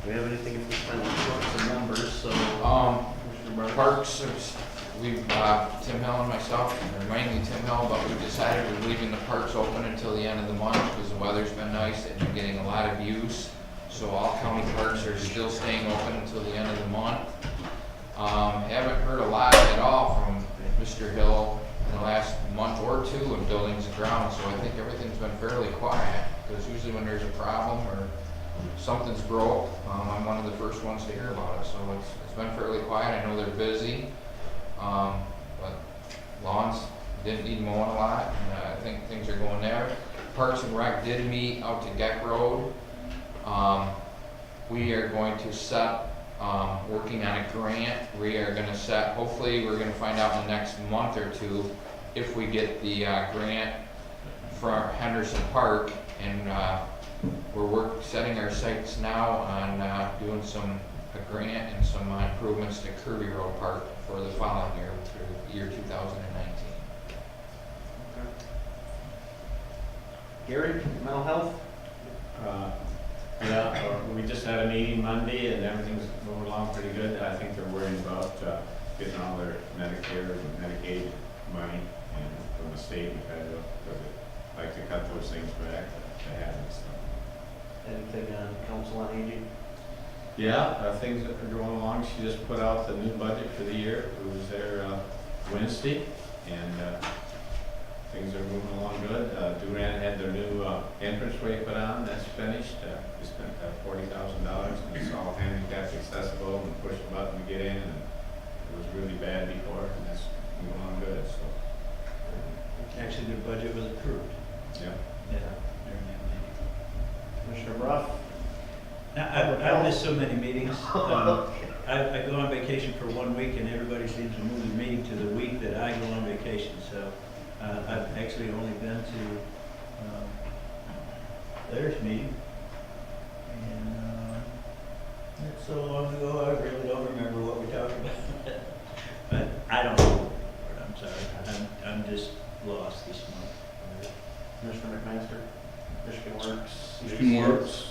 Do we have anything if we spend some numbers, so. Commissioner Barnes? Parks, we've, Tim Hill and myself, or mainly Tim Hill, but we decided we're leaving the parks open until the end of the month because the weather's been nice and we're getting a lot of use. So all county parks are still staying open until the end of the month. Haven't heard a lot at all from Mr. Hill in the last month or two in buildings and grounds, so I think everything's been fairly quiet, because usually when there's a problem or something's broke, I'm one of the first ones to hear about it, so it's been fairly quiet. I know they're busy, but lawns didn't need mowing a lot, and I think things are going there. Parks and Rec did meet out to Geck Road. We are going to set, working on a grant. We are gonna set, hopefully, we're gonna find out in the next month or two if we get the grant for Henderson Park, and we're setting our sights now on doing a grant and some improvements to Kirby Road Park for the following year, through year 2019. Gary, mental health? Yeah, we just had a meeting Monday and everything's moving along pretty good. I think they're worried about getting all their Medicare and Medicaid money and from the state because they like to cut those things back to have and stuff. Anything on council on aging? Yeah, things are going along. She just put out the new budget for the year. It was there Wednesday, and things are moving along good. Duran had their new entranceway put on. That's finished. We spent $40,000, and it's all handicap accessible and push a button to get in. And it was really bad before, and that's moving along good. So, Actually, the budget was approved. yeah. Yeah. during that meeting. Commissioner Bruff? Now, I've missed so many meetings. I go on vacation for 1 week and everybody seems to move the meeting to the week that I go on vacation. So I've actually only been to Larry's meeting. And it's so long ago, I really don't remember what we talked about. But I don't know. I'm sorry. I'm just lost this month. Commissioner McMaster? Michigan Works? Michigan Works,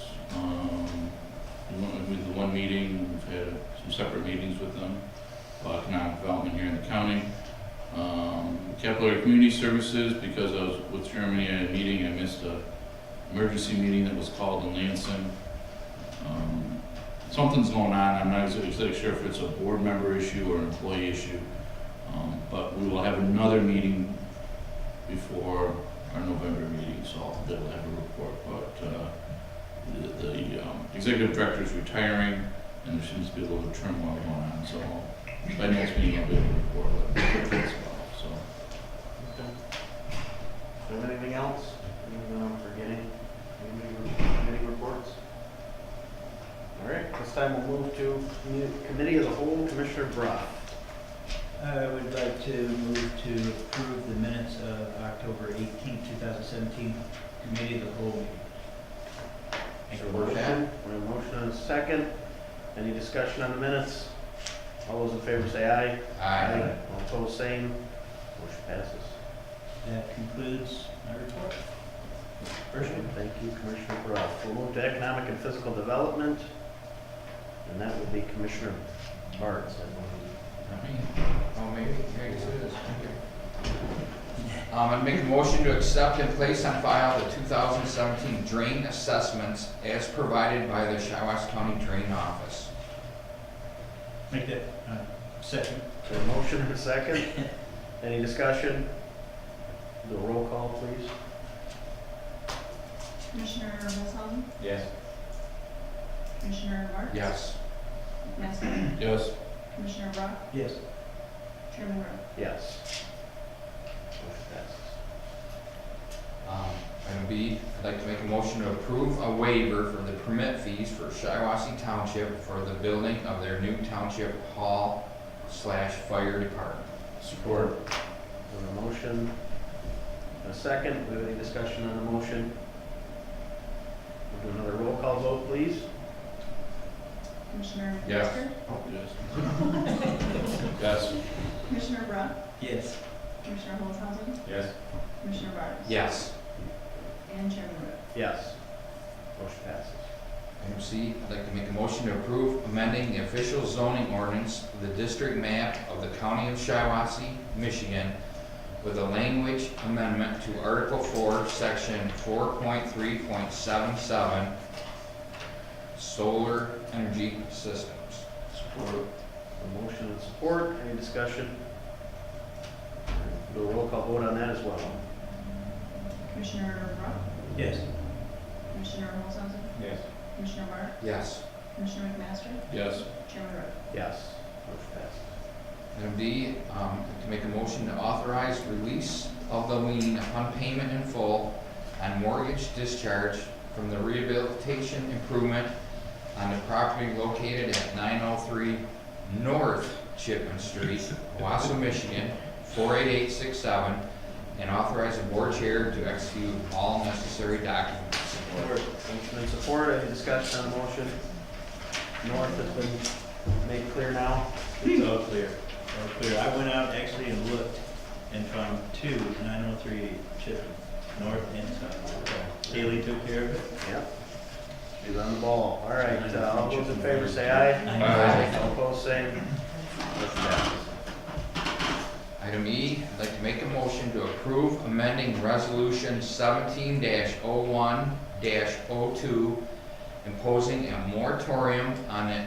with the one meeting, we've had some separate meetings with them, economic development here in the county. Capital Area Community Services, because I was with Germany at a meeting, I missed a emergency meeting that was called in Lansing. Something's going on, I'm not exactly sure if it's a board member issue or an employee issue, but we will have another meeting before our November meeting, so I'll be able to have a report. But the executive director is retiring, and there seems to be a little turmoil going on, so by next meeting I'll be able to report what that's about, so. Okay. Do you have anything else? Anything I'm forgetting? Committee reports? All right, this time we'll move to Committee of the Whole, Commissioner Brock. I would like to move to approve the minutes of October 18th, 2017, Committee of the Whole meeting. Is there a motion? We have a motion and a second. Any discussion on the minutes? All those in favor say aye. Aye. All opposed, same. Motion passes. That concludes my report. Very good. Thank you, Commissioner Brock. We'll move to Economic and Physical Development, and that would be Commissioner Bartz, I believe. Oh, maybe it is. I'd make a motion to accept and place on file the 2017 drain assessments as provided by the Shiawassee County Drain Office. Make that second. Is there a motion and a second? Any discussion? Do a roll call, please. Commissioner Olshausen, Yes. Commissioner Bartz? Yes. McMaster, Yes. Commissioner Brock, Yes. Chairman Rowe. Yes. Motion passes. Item B, I'd like to make a motion to approve a waiver for the permit fees for Shiawassee Township for the building of their new township hall/fire department. Support. We have a motion and a second. Do we have any discussion on the motion? We'll do another roll call vote, please. Commissioner Yes. McMaster, Yes. Yes. Commissioner Brock, Yes. Commissioner Olshausen, Yes. Commissioner Bartz? Yes. And Chairman Rowe. Yes. Motion passes. Item C, I'd like to make a motion to approve amending the official zoning ordinance of the district map of the county of Shiawassee, Michigan, with a language amendment to Article 4, Section 4.3.77, solar energy systems. Support. A motion and support. Any discussion? Do a roll call vote on that as well. Commissioner Brock, Yes. Commissioner Olshausen, Yes. Commissioner Bartz, Yes. Commissioner McMaster, Yes. Chairman Rowe. Yes. Motion passes. Item D, to make a motion to authorize release of the lien upon payment in full on mortgage discharge from the rehabilitation improvement on the property located at 903 North Chipman Street, Owasso, Michigan, 48867, and authorize the board chair to execute all necessary documents. Support. Motion and support. Any discussion on the motion? North has been made clear now. It's all clear. All clear. I went out actually and looked and found 903 Chipman, north and south. Haley took care of it. Yep. She's on the ball. All right, all those in favor say aye. Aye. All opposed, same. Motion passes. Item E, I'd like to make a motion to approve amending Resolution 17-01-02, imposing a moratorium on the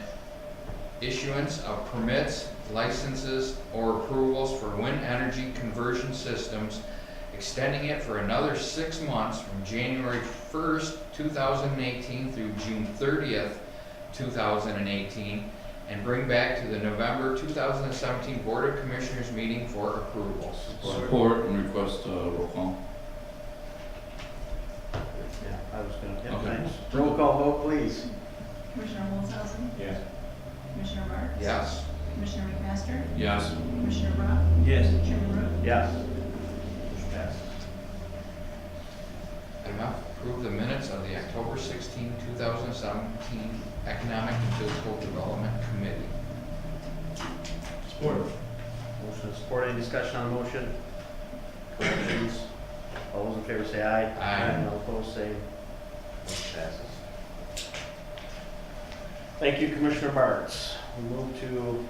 issuance of permits, licenses, or approvals for wind energy conversion systems, extending it for another 6 months from January 1st, 2018 through June 30th, 2018, and bring back to the November 2017 Board of Commissioners meeting for approval. Support and request roll call. Yeah, I was gonna, yeah, Okay. thanks. Roll call vote, please. Commissioner Olshausen, Yes. Commissioner Bartz? Yes. Commissioner McMaster, Yes. Commissioner Brock, Yes. Chairman Rowe. Yes. Motion passes. Item F, approve the minutes of the October 16, 2017 Economic and Physical Development Committee. Support. Motion and support. Any discussion on the motion? Corrections? All those in favor say aye. Aye. All opposed, same. Motion passes. Thank you, Commissioner Bartz. We move to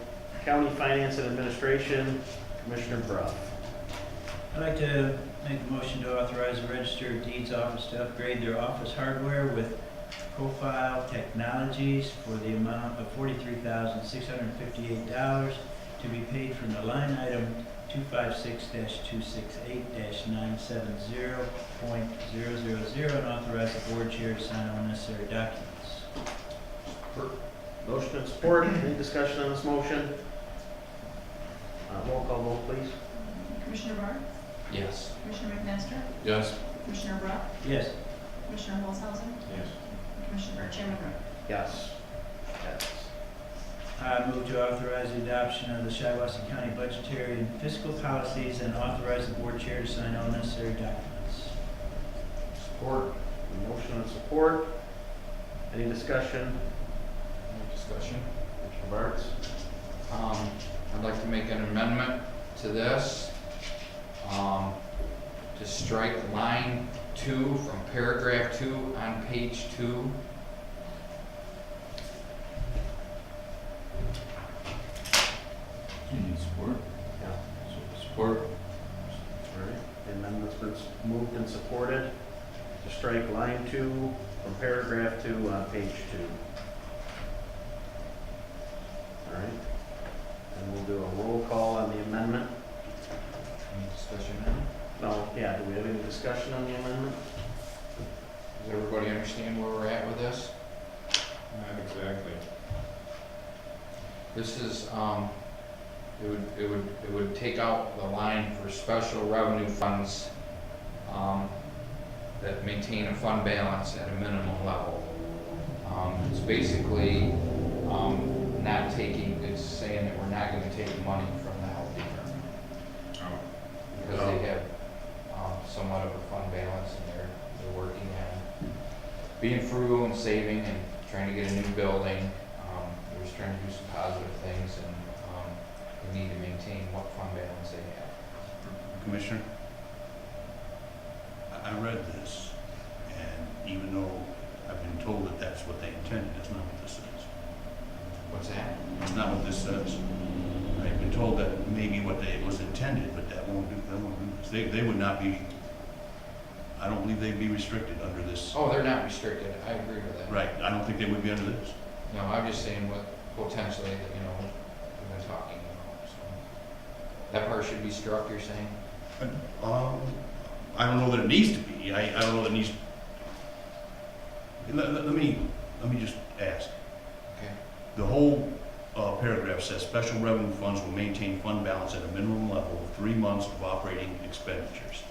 County Finance and Administration, Commissioner Bruff. I'd like to make a motion to authorize the Register of Deeds office to upgrade their office hardware with Profile Technologies for the amount of $43,658 to be paid from the line item 256-268-970.000 and authorize the board chair to sign all necessary documents. Motion and support. Any discussion on this motion? Roll call vote, please. Commissioner Barth? Yes. Commissioner McMaster? Yes. Commissioner Brock? Yes. Commissioner Olshausen? Yes. Chairman Rowe? Yes. Passes. I move to authorize the adoption of the Shiawassee County budgetary and fiscal policies and authorize the board chair to sign all necessary documents. Support. Motion and support. Any discussion? Any discussion? Commissioner Bartz? I'd like to make an amendment to this, to strike line 2 from paragraph 2 on page 2. You need support? Yeah. Support. All right. The amendment's been moved and supported to strike line 2 from paragraph 2 on page 2. All right. And we'll do a roll call on the amendment. Any discussion on it? No, yeah, do we have any discussion on the amendment? Does everybody understand where we're at with this? Not exactly. This is, it would take out the line for special revenue funds, that maintain a fund balance at a minimum level. It's basically, not taking, it's saying that we're not gonna take money from the health department. Because they have, somewhat of a fund balance and they're working on being frugal and saving and trying to get a new building. They're just trying to do some positive things and, they need to maintain what fund balance they have. Commissioner, I read this, and even though I've been told that that's what they intended, that's not what this says. What's that? That's not what this says. I've been told that maybe what they was intended, but that won't do this. They would not be, I don't believe they'd be restricted under this. Oh, they're not restricted, I agree with that. Right, I don't think they would be under this. No, I'm just saying what potentially, that, you know, we've been talking about, so. That part should be struck, you're saying? I don't know that it needs to be. I don't know that it needs. Let me just ask. Okay. The whole paragraph says special revenue funds will maintain fund balance at a minimum level of 3 months of operating expenditures.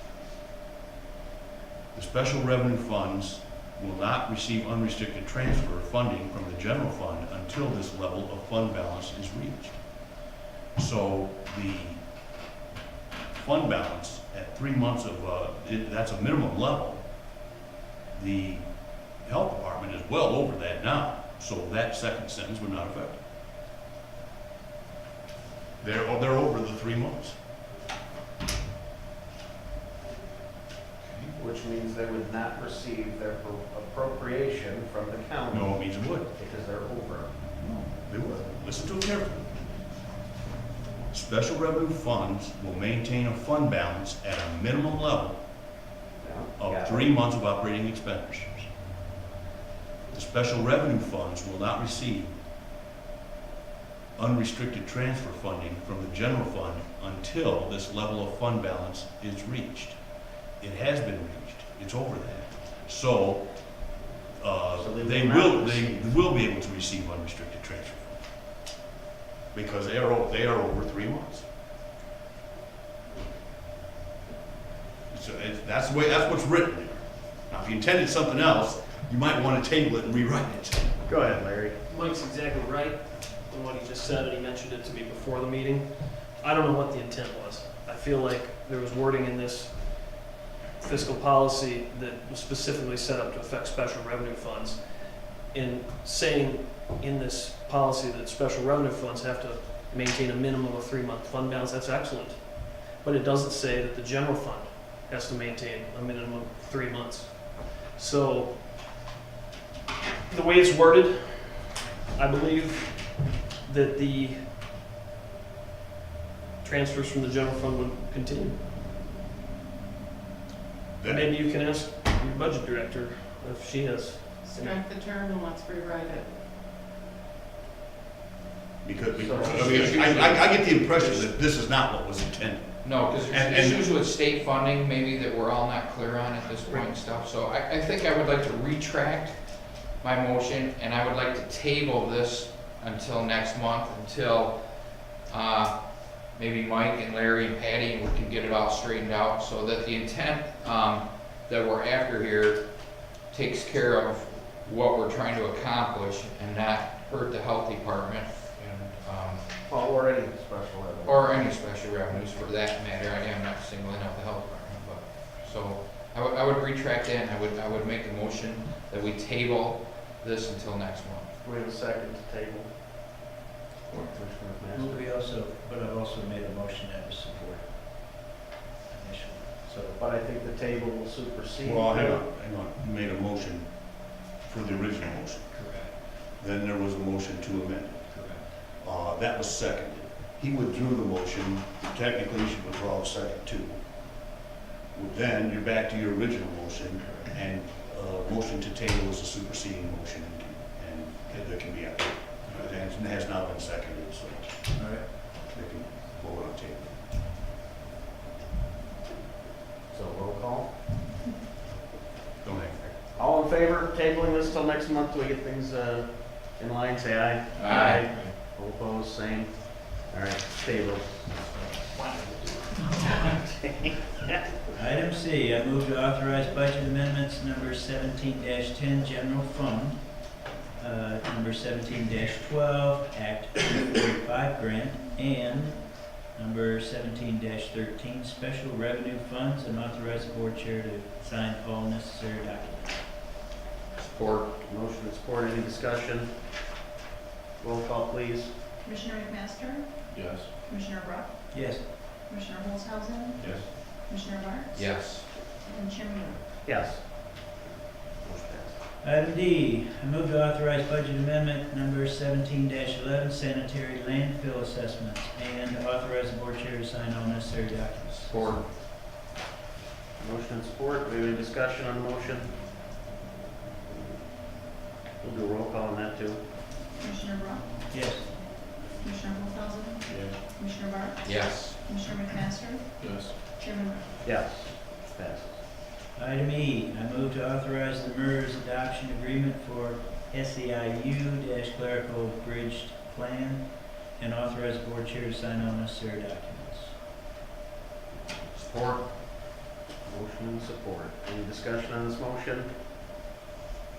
The special revenue funds will not receive unrestricted transfer funding from the general fund until this level of fund balance is reached. So the fund balance at 3 months of, that's a minimum level. The health department is well over that now, so that second sentence would not affect it. They're over the 3 months. Which means they would not receive their appropriation from the county. No, it means it would. Because they're over. No, they would. Listen to it carefully. Special revenue funds will maintain a fund balance at a minimum level of 3 months of operating expenditures. The special revenue funds will not receive unrestricted transfer funding from the general fund until this level of fund balance is reached. It has been reached. It's over that. So, they will be able to receive unrestricted transfer funds because they are over 3 months. So that's what's written there. Now, if you intended something else, you might want to table it and rewrite it. Go ahead, Larry. Mike's exactly right in what he just said, and he mentioned it to me before the meeting. I don't know what the intent was. I feel like there was wording in this fiscal policy that was specifically set up to affect special revenue funds. In saying in this policy that special revenue funds have to maintain a minimum of 3 month fund balance, that's excellent. But it doesn't say that the general fund has to maintain a minimum of 3 months. So the way it's worded, I believe that the transfers from the general fund would continue. Maybe you can ask your budget director if she has. Strike the term and let's rewrite it. Because, So- I mean, I get the impression that this is not what was intended. No, because And- there's and- issues with state funding maybe that we're all not clear on at this point and stuff. So I think I would like to retract my motion, and I would like to table this until next month, until maybe Mike and Larry and Patty can get it all straightened out, so that the intent that we're after here takes care of what we're trying to accomplish and not hurt the health department and, Or any special event. or any special revenues for that matter. I am not singling out the health department, but, so I would retract that, and I would make a motion that we table this until next month. Do we have a second to table? Commissioner McMaster. We also, but I've also made a motion that was supported initially. So, but I think the table will supersede. Well, hang on. You made a motion for the original motion. Correct. Then there was a motion to amend it. Correct. That was seconded. He withdrew the motion. Technically, you should withdraw the second too. Well, then you're back to your original motion, and motion to table is a superseding motion, and that can be out. It has not been seconded, so All right. they can vote on table. So roll call. Don't hang All in favor of tabling this till next month, till we get things in line, say aye. Aye. All opposed, same. All right, table. Item C, I move to authorize budget amendments number 17-10, general fund, number 17-12, Act 245 grant, and number 17-13, special revenue funds, and authorize the board chair to sign all necessary documents. Support. Motion and support, any discussion? Roll call, please. Commissioner McMaster, Yes. Commissioner Brock, Yes. Commissioner Holzhausen, Yes. Commissioner Bartz. Yes. And Chairman Ruth. Yes. Item D, I move to authorize budget amendment number 17-11, sanitary landfill assessments, and authorize the board chair to sign all necessary documents. Support. Motion and support, we have any discussion on the motion? We'll do a roll call on that too. Commissioner Brock, Yes. Commissioner Holzhausen, Yes. Commissioner Bartz. Yes. Commissioner McMaster, Yes. Chairman Ruth. Yes. Passes. Item E, I move to authorize the MERS adoption agreement for SEIU-clerical bridged plan, and authorize the board chair to sign all necessary documents. Support. Motion and support. Any discussion on this motion?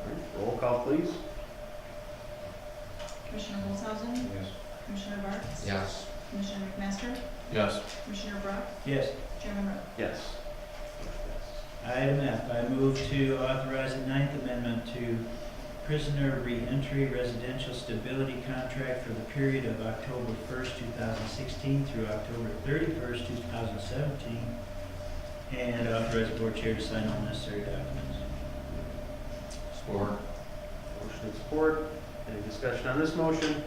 All right, roll call, please. Commissioner Holzhausen, Yes. Commissioner Bartz. Yes. Commissioner McMaster, Yes. Commissioner Brock, Yes. Chairman Ruth. Yes. Item F, I move to authorize the Ninth Amendment to prisoner reentry residential stability contract for the period of October 1st, 2016 through October 31st, 2017, and authorize the board chair to sign all necessary documents. Support. Motion and support. Any discussion on this motion?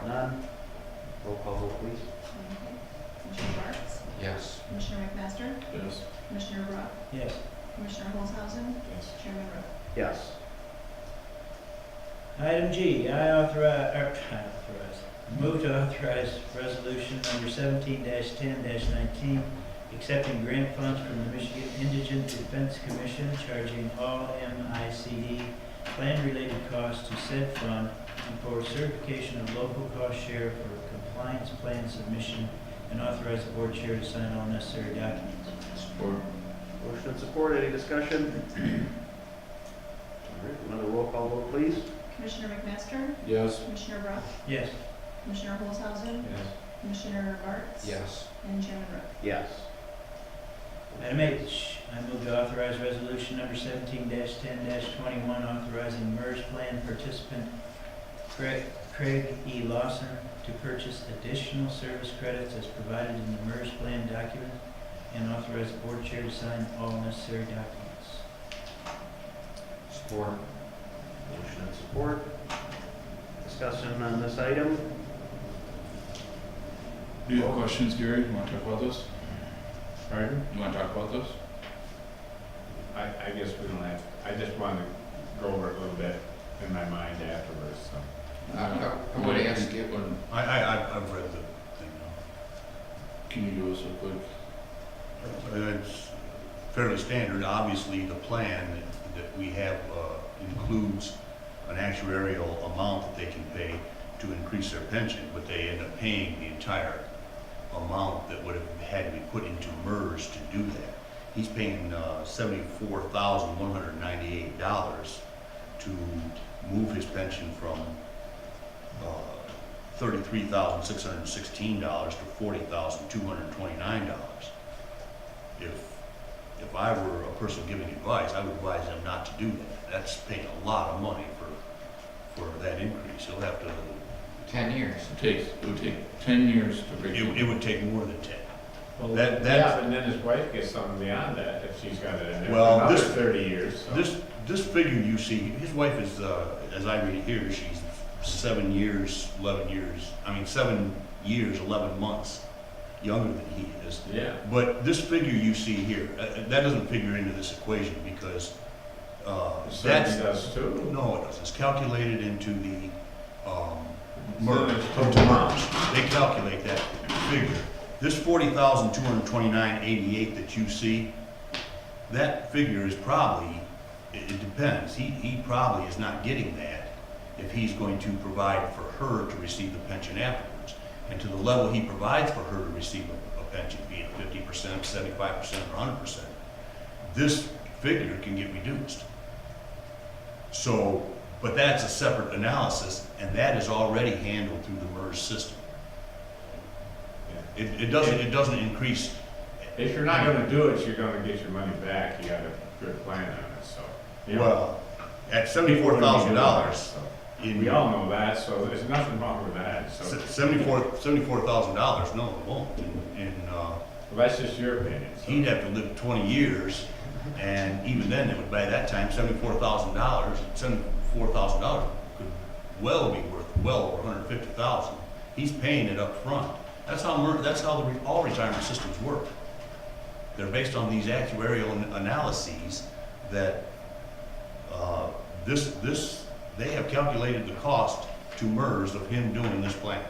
None. Roll call vote, please. Okay. Commissioner Bartz, Yes. Commissioner McMaster, Yes. Commissioner Brock, Yes. Commissioner Holzhausen, Yes. Chairman Ruth. Yes. Item G, I move to authorize resolution number 17-10-19, accepting grant funds from the Michigan Indigent Defense Commission, charging all MICD plan-related costs to said fund, and for certification of local cost share for compliance plan submission, and authorize the board chair to sign all necessary documents. Support. Motion and support. Any discussion? All right, another roll call vote, please. Commissioner McMaster, Yes. Commissioner Brock, Yes. Commissioner Holzhausen, Yes. Commissioner Bartz. Yes. And Chairman Ruth. Yes. Item H, I move to authorize resolution number 17-10-21, authorizing MERS plan participant Craig E. Lawson to purchase additional service credits as provided in the MERS plan document, and authorize the board chair to sign all necessary documents. Support. Motion and support. Discussion on this item. Do you have questions, Gary? You want to talk about this? Pardon? You want to talk about this? I guess we don't have, I just wanted to go over it a little bit in my mind afterwards, so. I would ask you, I've read the thing now. Can you give us a quick? It's fairly standard. Obviously, the plan that we have includes an actuarial amount that they can pay to increase their pension, but they end up paying the entire amount that would have had to be put into MERS to do that. He's paying $74,198 to move his pension from $33,616 to $40,229. If I were a person giving advice, I would advise them not to do that. That's paying a lot of money for that increase. He'll have to, 10 years. It would take 10 years to break. it would take more than 10. Well, That- yeah, and then his wife gets something beyond that if she's got it in there Well, for another this- 30 years, so. This figure you see, his wife is, as I read it here, she's 7 years, 11 years, 11 months younger than he is. Yeah. But this figure you see here, that doesn't figure into this equation because It certainly that's, does too. no, it doesn't. It's calculated into the So MERS. it's total amount. They calculate that figure. This 40,229.88 that you see, that figure is probably, it depends. He probably is not getting that if he's going to provide for her to receive the pension afterwards. And to the level he provides for her to receive a pension, be it 50%, 75%, or 100%, this figure can get reduced. So, but that's a separate analysis, and that is already handled through the MERS system. It doesn't increase. If you're not gonna do it, you're gonna get your money back, you got a good plan on it, so. you know, Well, at people wouldn't be doing that, $74,000, so. in We all know that, so there's nothing wrong with that, so. $74,000, no, it won't. Well, that's just your opinion, so. He'd have to live 20 years, and even then, it would, by that time, $74,000 could well be worth well over $150,000. He's paying it up front. That's how all retirement systems work. They're based on these actuarial analyses that they have calculated the cost to MERS of him doing this plan.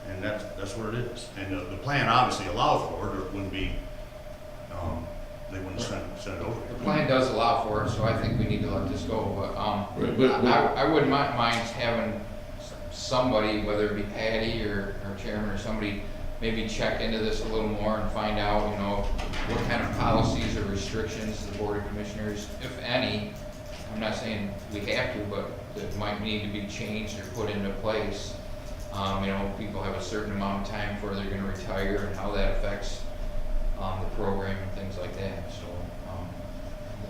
And that's what it is. And the plan obviously allows for it, or it wouldn't be, they wouldn't send it over. The plan does allow for it, so I think we need to let this go, but, Right, but- I wouldn't mind having somebody, whether it be Patty or Chairman or somebody, maybe check into this a little more and find out, what kind of policies or restrictions the Board of Commissioners, if any, I'm not saying we have to, but that might need to be changed or put into place. People have a certain amount of time before they're gonna retire and how that affects, the program and things like that, so,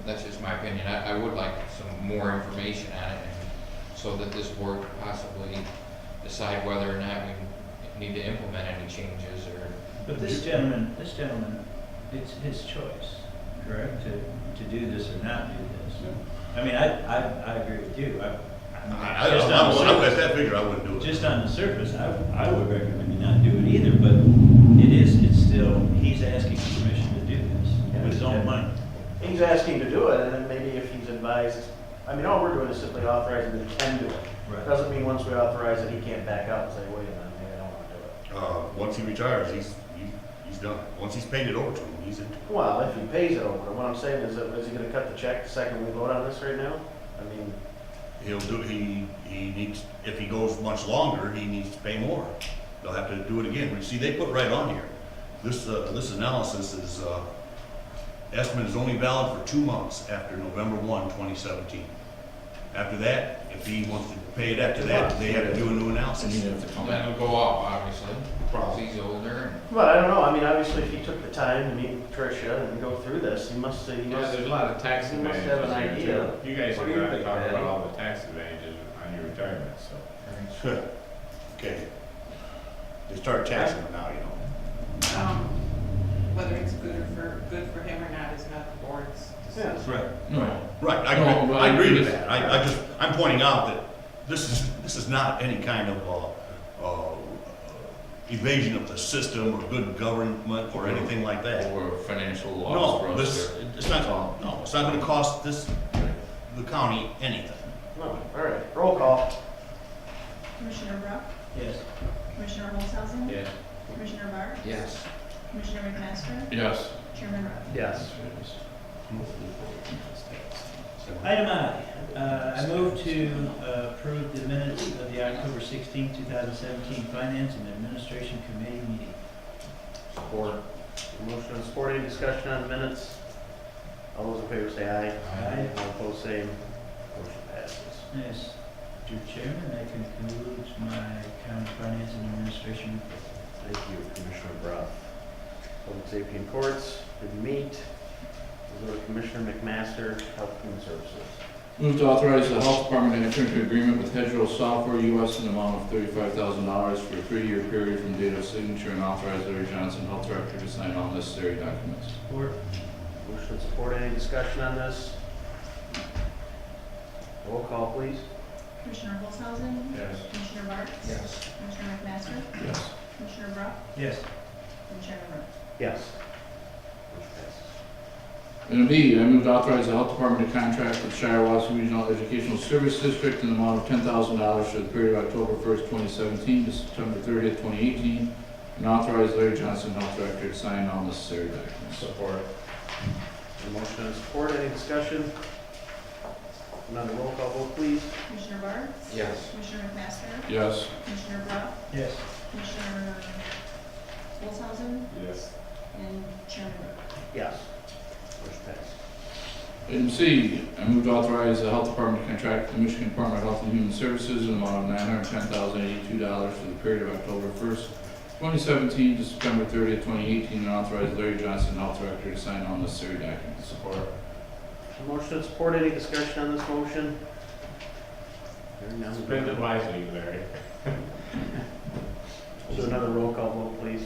that's just my opinion. I would like some more information on it, so that this board could possibly decide whether or not we need to implement any changes or. But this gentleman, it's his choice, correct, to do this or not do this? I mean, I agree with you. At that figure, I wouldn't do it. Just on the surface, I would recommend you not do it either, but it's still, he's asking permission to do this with his own money. He's asking to do it, and then maybe if he's advised, all we're doing is simply authorizing that he can do it. Right. Doesn't mean once we authorize it, he can't back out and say, wait a minute, maybe I don't want to do it. Once he retires, he's done. Once he's paid it over to him, he's into it. Well, if he pays it over, what I'm saying is he gonna cut the check the second we vote on this right now? He needs, if he goes much longer, he needs to pay more. They'll have to do it again. See, they put right on here, this analysis is, estimate is only valid for 2 months after November 1, 2017. After that, if he wants to pay it after that, they have to do a new analysis. Then it'll go up, obviously, because he's older. Well, I don't know, obviously if he took the time to meet with Tricia and go through this, he must Yeah, there's a lot of tax he must advantages have an here, idea. too. You guys What are do you gonna think, talk Patty? about all the tax advantages on your retirement, so. Okay. They start taxing him now, whether it's good for him or not is not the board's decision. Right. No. Right, No, but I agree with it's- that. I'm pointing out that this is not any kind of, evasion of the system or good government or anything like that. Or financial loss for No, us. it's not gonna cost the county anything. No, all right, roll call. Commissioner Brock, Yes. Commissioner Olshausen, Yeah. Commissioner Barth, Yes. Commissioner McMaster, Yes. Chairman Rupp. Yes. Item I, I move to approve the minutes of the October 16, 2017 Finance and Administration Committee meeting. Support. Motion and support, any discussion on the minutes? All those in favor say aye. Aye. All opposed, same. Motion passes. Yes, Mr. Chairman, that concludes my county finance and administration report. Thank you, Commissioner Brough. Public Safety and Courts, didn't meet. We'll go to Commissioner McMaster, Health and Human Services. Move to authorize the health department to enter into agreement with Hedgerow Software US in the amount of $35,000 for a 3-year period from date of signature, and authorize Larry Johnson, health director, to sign all necessary documents. Support. Motion and support, any discussion on this? Roll call, please. Commissioner Olshausen, Yes. Commissioner Barth, Yes. Commissioner McMaster, Yes. Commissioner Brock, Yes. and Chairman Rupp. Yes. Motion passes. Item B, I move to authorize the health department to contract with Shiawassee Regional Educational Service District in the amount of $10,000 for the period of October 1st, 2017 to September 30th, 2018, and authorize Larry Johnson, health director, to sign all necessary documents. Support. Motion and support, any discussion? None, roll call vote, please. Commissioner Barth, Yes. Commissioner McMaster, Yes. Commissioner Brock, Yes. Commissioner Olshausen, Yes. and Chairman Rupp. Yes. Motion passes. Item C, I move to authorize the health department to contract with the Michigan Department of Health and Human Services in the amount of $910,082 for the period of October 1st, 2017 to September 30th, 2018, and authorize Larry Johnson, health director, to sign all necessary documents. Support. Motion and support, any discussion on this motion? Hearing none, Spend it wisely, Larry. we'll do another roll call vote, please.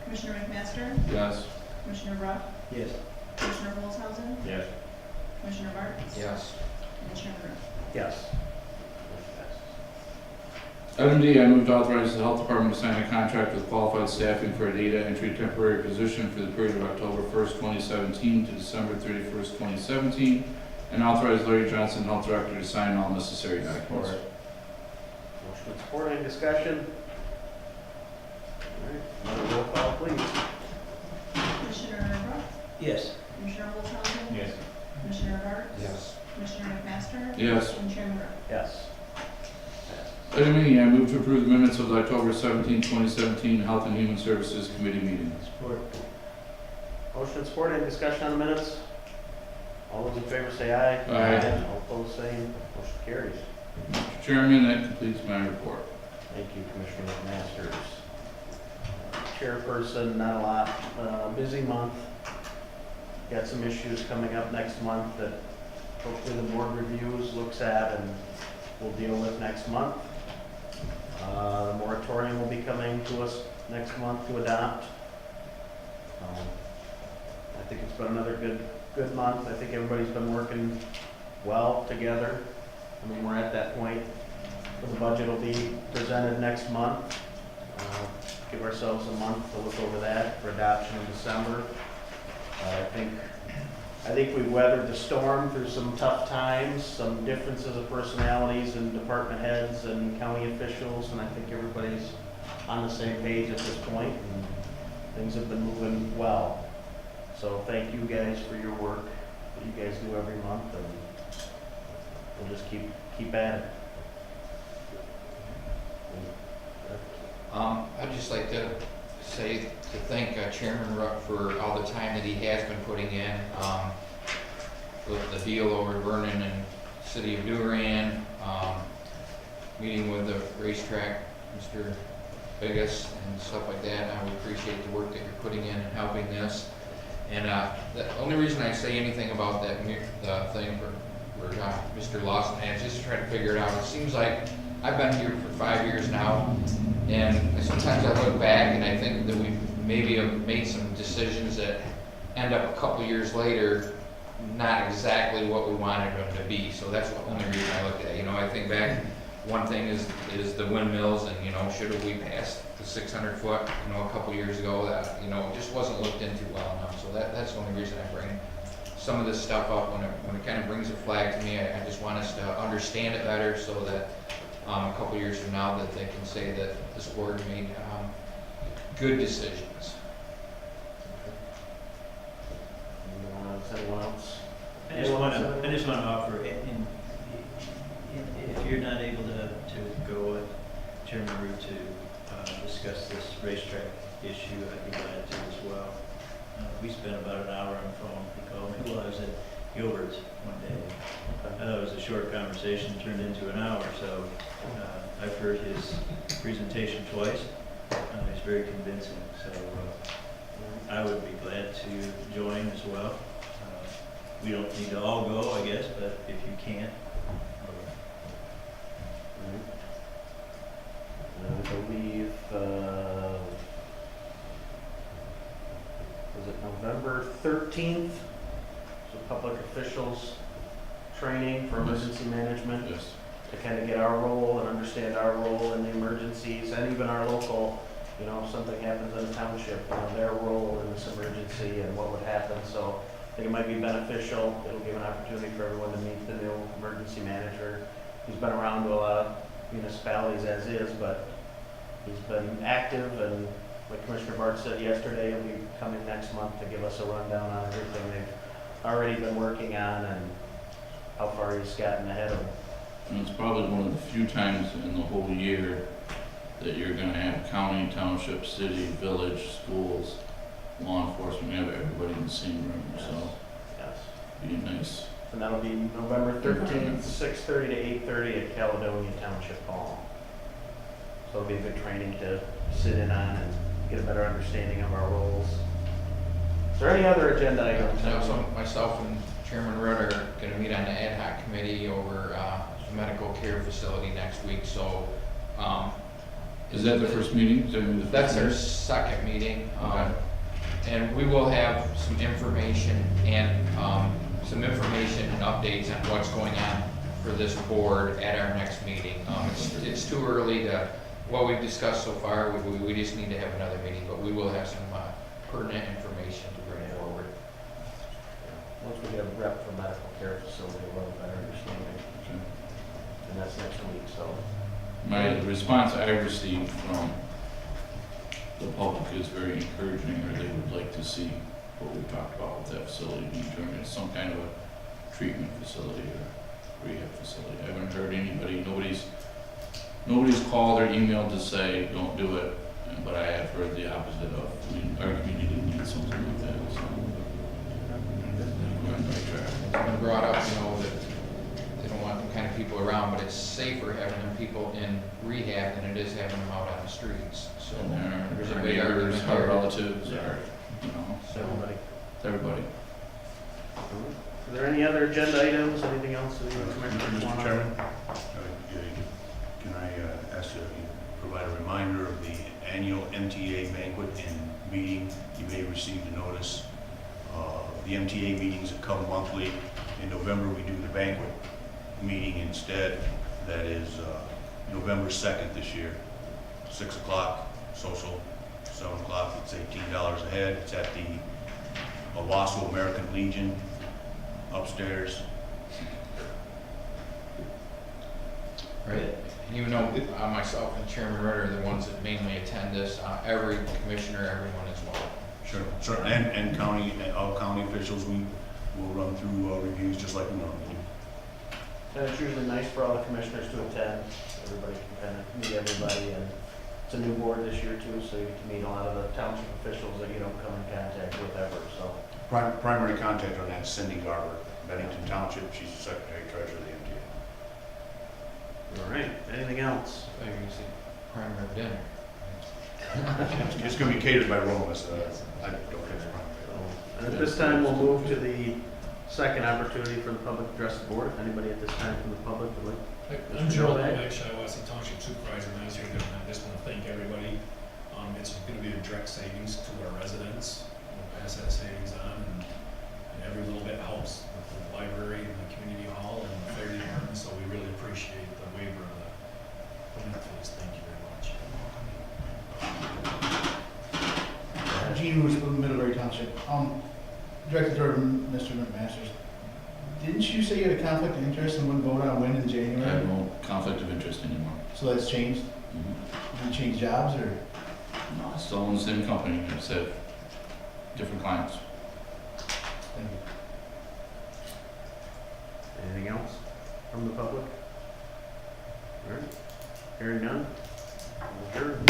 Commissioner McMaster, Yes. Commissioner Brock, Yes. Commissioner Olshausen, Yes. Commissioner Barth, Yes. and Chairman Rupp. Yes. Motion passes. Item D, I move to authorize the health department to sign a contract with qualified staffing for a data entry temporary position for the period of October 1st, 2017 to December 31st, 2017, and authorize Larry Johnson, health director, to sign all necessary documents. Motion and support, any discussion? All right, another roll call, please. Commissioner Brock, Yes. Commissioner Olshausen, Yes. Commissioner Barth, Yes. Commissioner McMaster, Yes. and Chairman Rupp. Yes. Item E, I move to approve the minutes of the October 17, 2017 Health and Human Services Committee meeting. Support. Motion and support, any discussion on the minutes? All those in favor say aye. Aye. All opposed, same. Motion carries. Mr. Chairman, that completes my report. Thank you, Commissioner McMasters. Chairperson, not a lot, busy month. Got some issues coming up next month that hopefully the board reviews, looks at, and we'll deal with next month. The moratorium will be coming to us next month to adopt. I think it's been another good month. I think everybody's been working well together. I mean, we're at that point where the budget will be presented next month. Give ourselves a month to look over that for adoption in December. I think we've weathered the storm through some tough times, some differences of personalities and department heads and county officials, and I think everybody's on the same page at this point, and things have been moving well. So thank you guys for your work that you guys do every month, and we'll just keep at it. I'd just like to thank Chairman Rupp for all the time that he has been putting in, with the deal over Vernon and City of Durand, meeting with the racetrack, Mr. Biggis and stuff like that. I would appreciate the work that you're putting in and helping this. And the only reason I say anything about that, the thing for Mr. Lawson, is just to try to figure it out. It seems like I've been here for 5 years now, and sometimes I look back and I think that we've maybe have made some decisions that end up a couple years later not exactly what we wanted them to be. So that's the only reason I looked at it. You know, I think back, one thing is the windmills, and, you know, should have we passed the 600 foot, you know, a couple years ago, that, you know, it just wasn't looked into well enough. So that's the only reason I bring some of this stuff up when it kind of brings a flag to me. I just want us to understand it better so that a couple years from now that they can say that this board made good decisions. Anyone else? I just want to offer, if you're not able to go, Chairman Root, to discuss this racetrack issue, I'd be glad to as well. We spent about an hour on the phone. He called me while I was at Gilbert's one day. I thought it was a short conversation, turned into an hour, so I've heard his presentation twice. It's very convincing, so I would be glad to join as well. We don't need to all go, I guess, but if you can't. I believe, was it November 13th? So public officials training for emergency management. Yes. To kind of get our role and understand our role in the emergencies, and even our local, you know, if something happens in a township, you know, their role in this emergency and what would happen. So I think it might be beneficial. It'll give an opportunity for everyone to meet the new emergency manager. He's been around to a lot of municipalities as is, but he's been active, and like Commissioner Bart said yesterday, he'll be coming next month to give us a rundown on everything they've already been working on and how far he's gotten ahead of them. And it's probably one of the few times in the whole year that you're gonna have county, township, city, village, schools, law enforcement, have everybody in the same room, so Yes. be nice. And that'll be November 13th, 6:30 to 8:30 at Caledonia Township Hall. So it'll be a good training to sit in on and get a better understanding of our roles. Is there any other agenda items? So myself and Chairman Rudd are going to meet on the ad hoc committee over the medical care facility next week, so. Is that the first meeting? Is that gonna be the first That's our meeting? second meeting. Okay. And we will have some information and updates on what's going on for this board at our next meeting. It's too early to, what we've discussed so far, we just need to have another meeting, but we will have some pertinent information to bring forward. Once we get a rep for medical care facility, we'll have a better understanding. And that's next week, so. My response I received from the public is very encouraging, or they would like to see what we talked about with that facility being turned into some kind of a treatment facility or rehab facility. I haven't heard anybody, nobody's called or emailed to say, don't do it, but I have heard the opposite of, our community needs something like that, so. We're on the right track. It's been brought up, you know, that they don't want them kind of people around, but it's safer having them people in rehab than it is having them out on the streets. So And there's a our big neighbors, argument our there. relatives, our, you know, So everybody. everybody. Are there any other agenda items, anything else that you commissioners want? Mr. Chairman, can I ask you to provide a reminder of the annual MTA banquet and meeting? You may have received a notice. The MTA meetings that come monthly. In November, we do the banquet meeting instead. That is November 2nd this year, 6 o'clock, social, 7 o'clock. It's $18 a head. It's at the Shiawassee American Legion upstairs. Right. And even though myself and Chairman Rudd are the ones that mainly attend this, every commissioner, everyone as well. Sure, and county, all county officials, we will run through reviews just like we normally do. And it's usually nice for all the commissioners to attend. Everybody can kind of meet everybody, and it's a new board this year too, so you get to meet a lot of the township officials that you don't come in contact with ever, so. Primary contact on that is Cindy Garber, Bennington Township. She's the secretary treasurer of the MTA. All right, anything else? I can see prime rib dinner. It's going to be catered by Roma, so I don't think it's primary. And at this time, we'll move to the second opportunity for the public to address the board. Anybody at this time from the public would like? I'm Gerald Novak, Shiawassee Township Supervisor, and I was here to, I just want to thank everybody It's gonna be a direct savings to our residents. We'll pass that savings on, and every little bit helps with the library and the community hall and the fire department, so we really appreciate the waiver of the permit fees. Thank you very much. Gene Roos from Middlebury Township. Directed toward Mr. McMasters. Didn't you say you had a conflict of interest and wouldn't vote on when in I have January? no conflict of interest anymore. So that's changed? Mhm. Did you change jobs or? No, I still own the same company, I just have different clients. Thank you. Anything else from the public? All right, hearing none. Adjourned.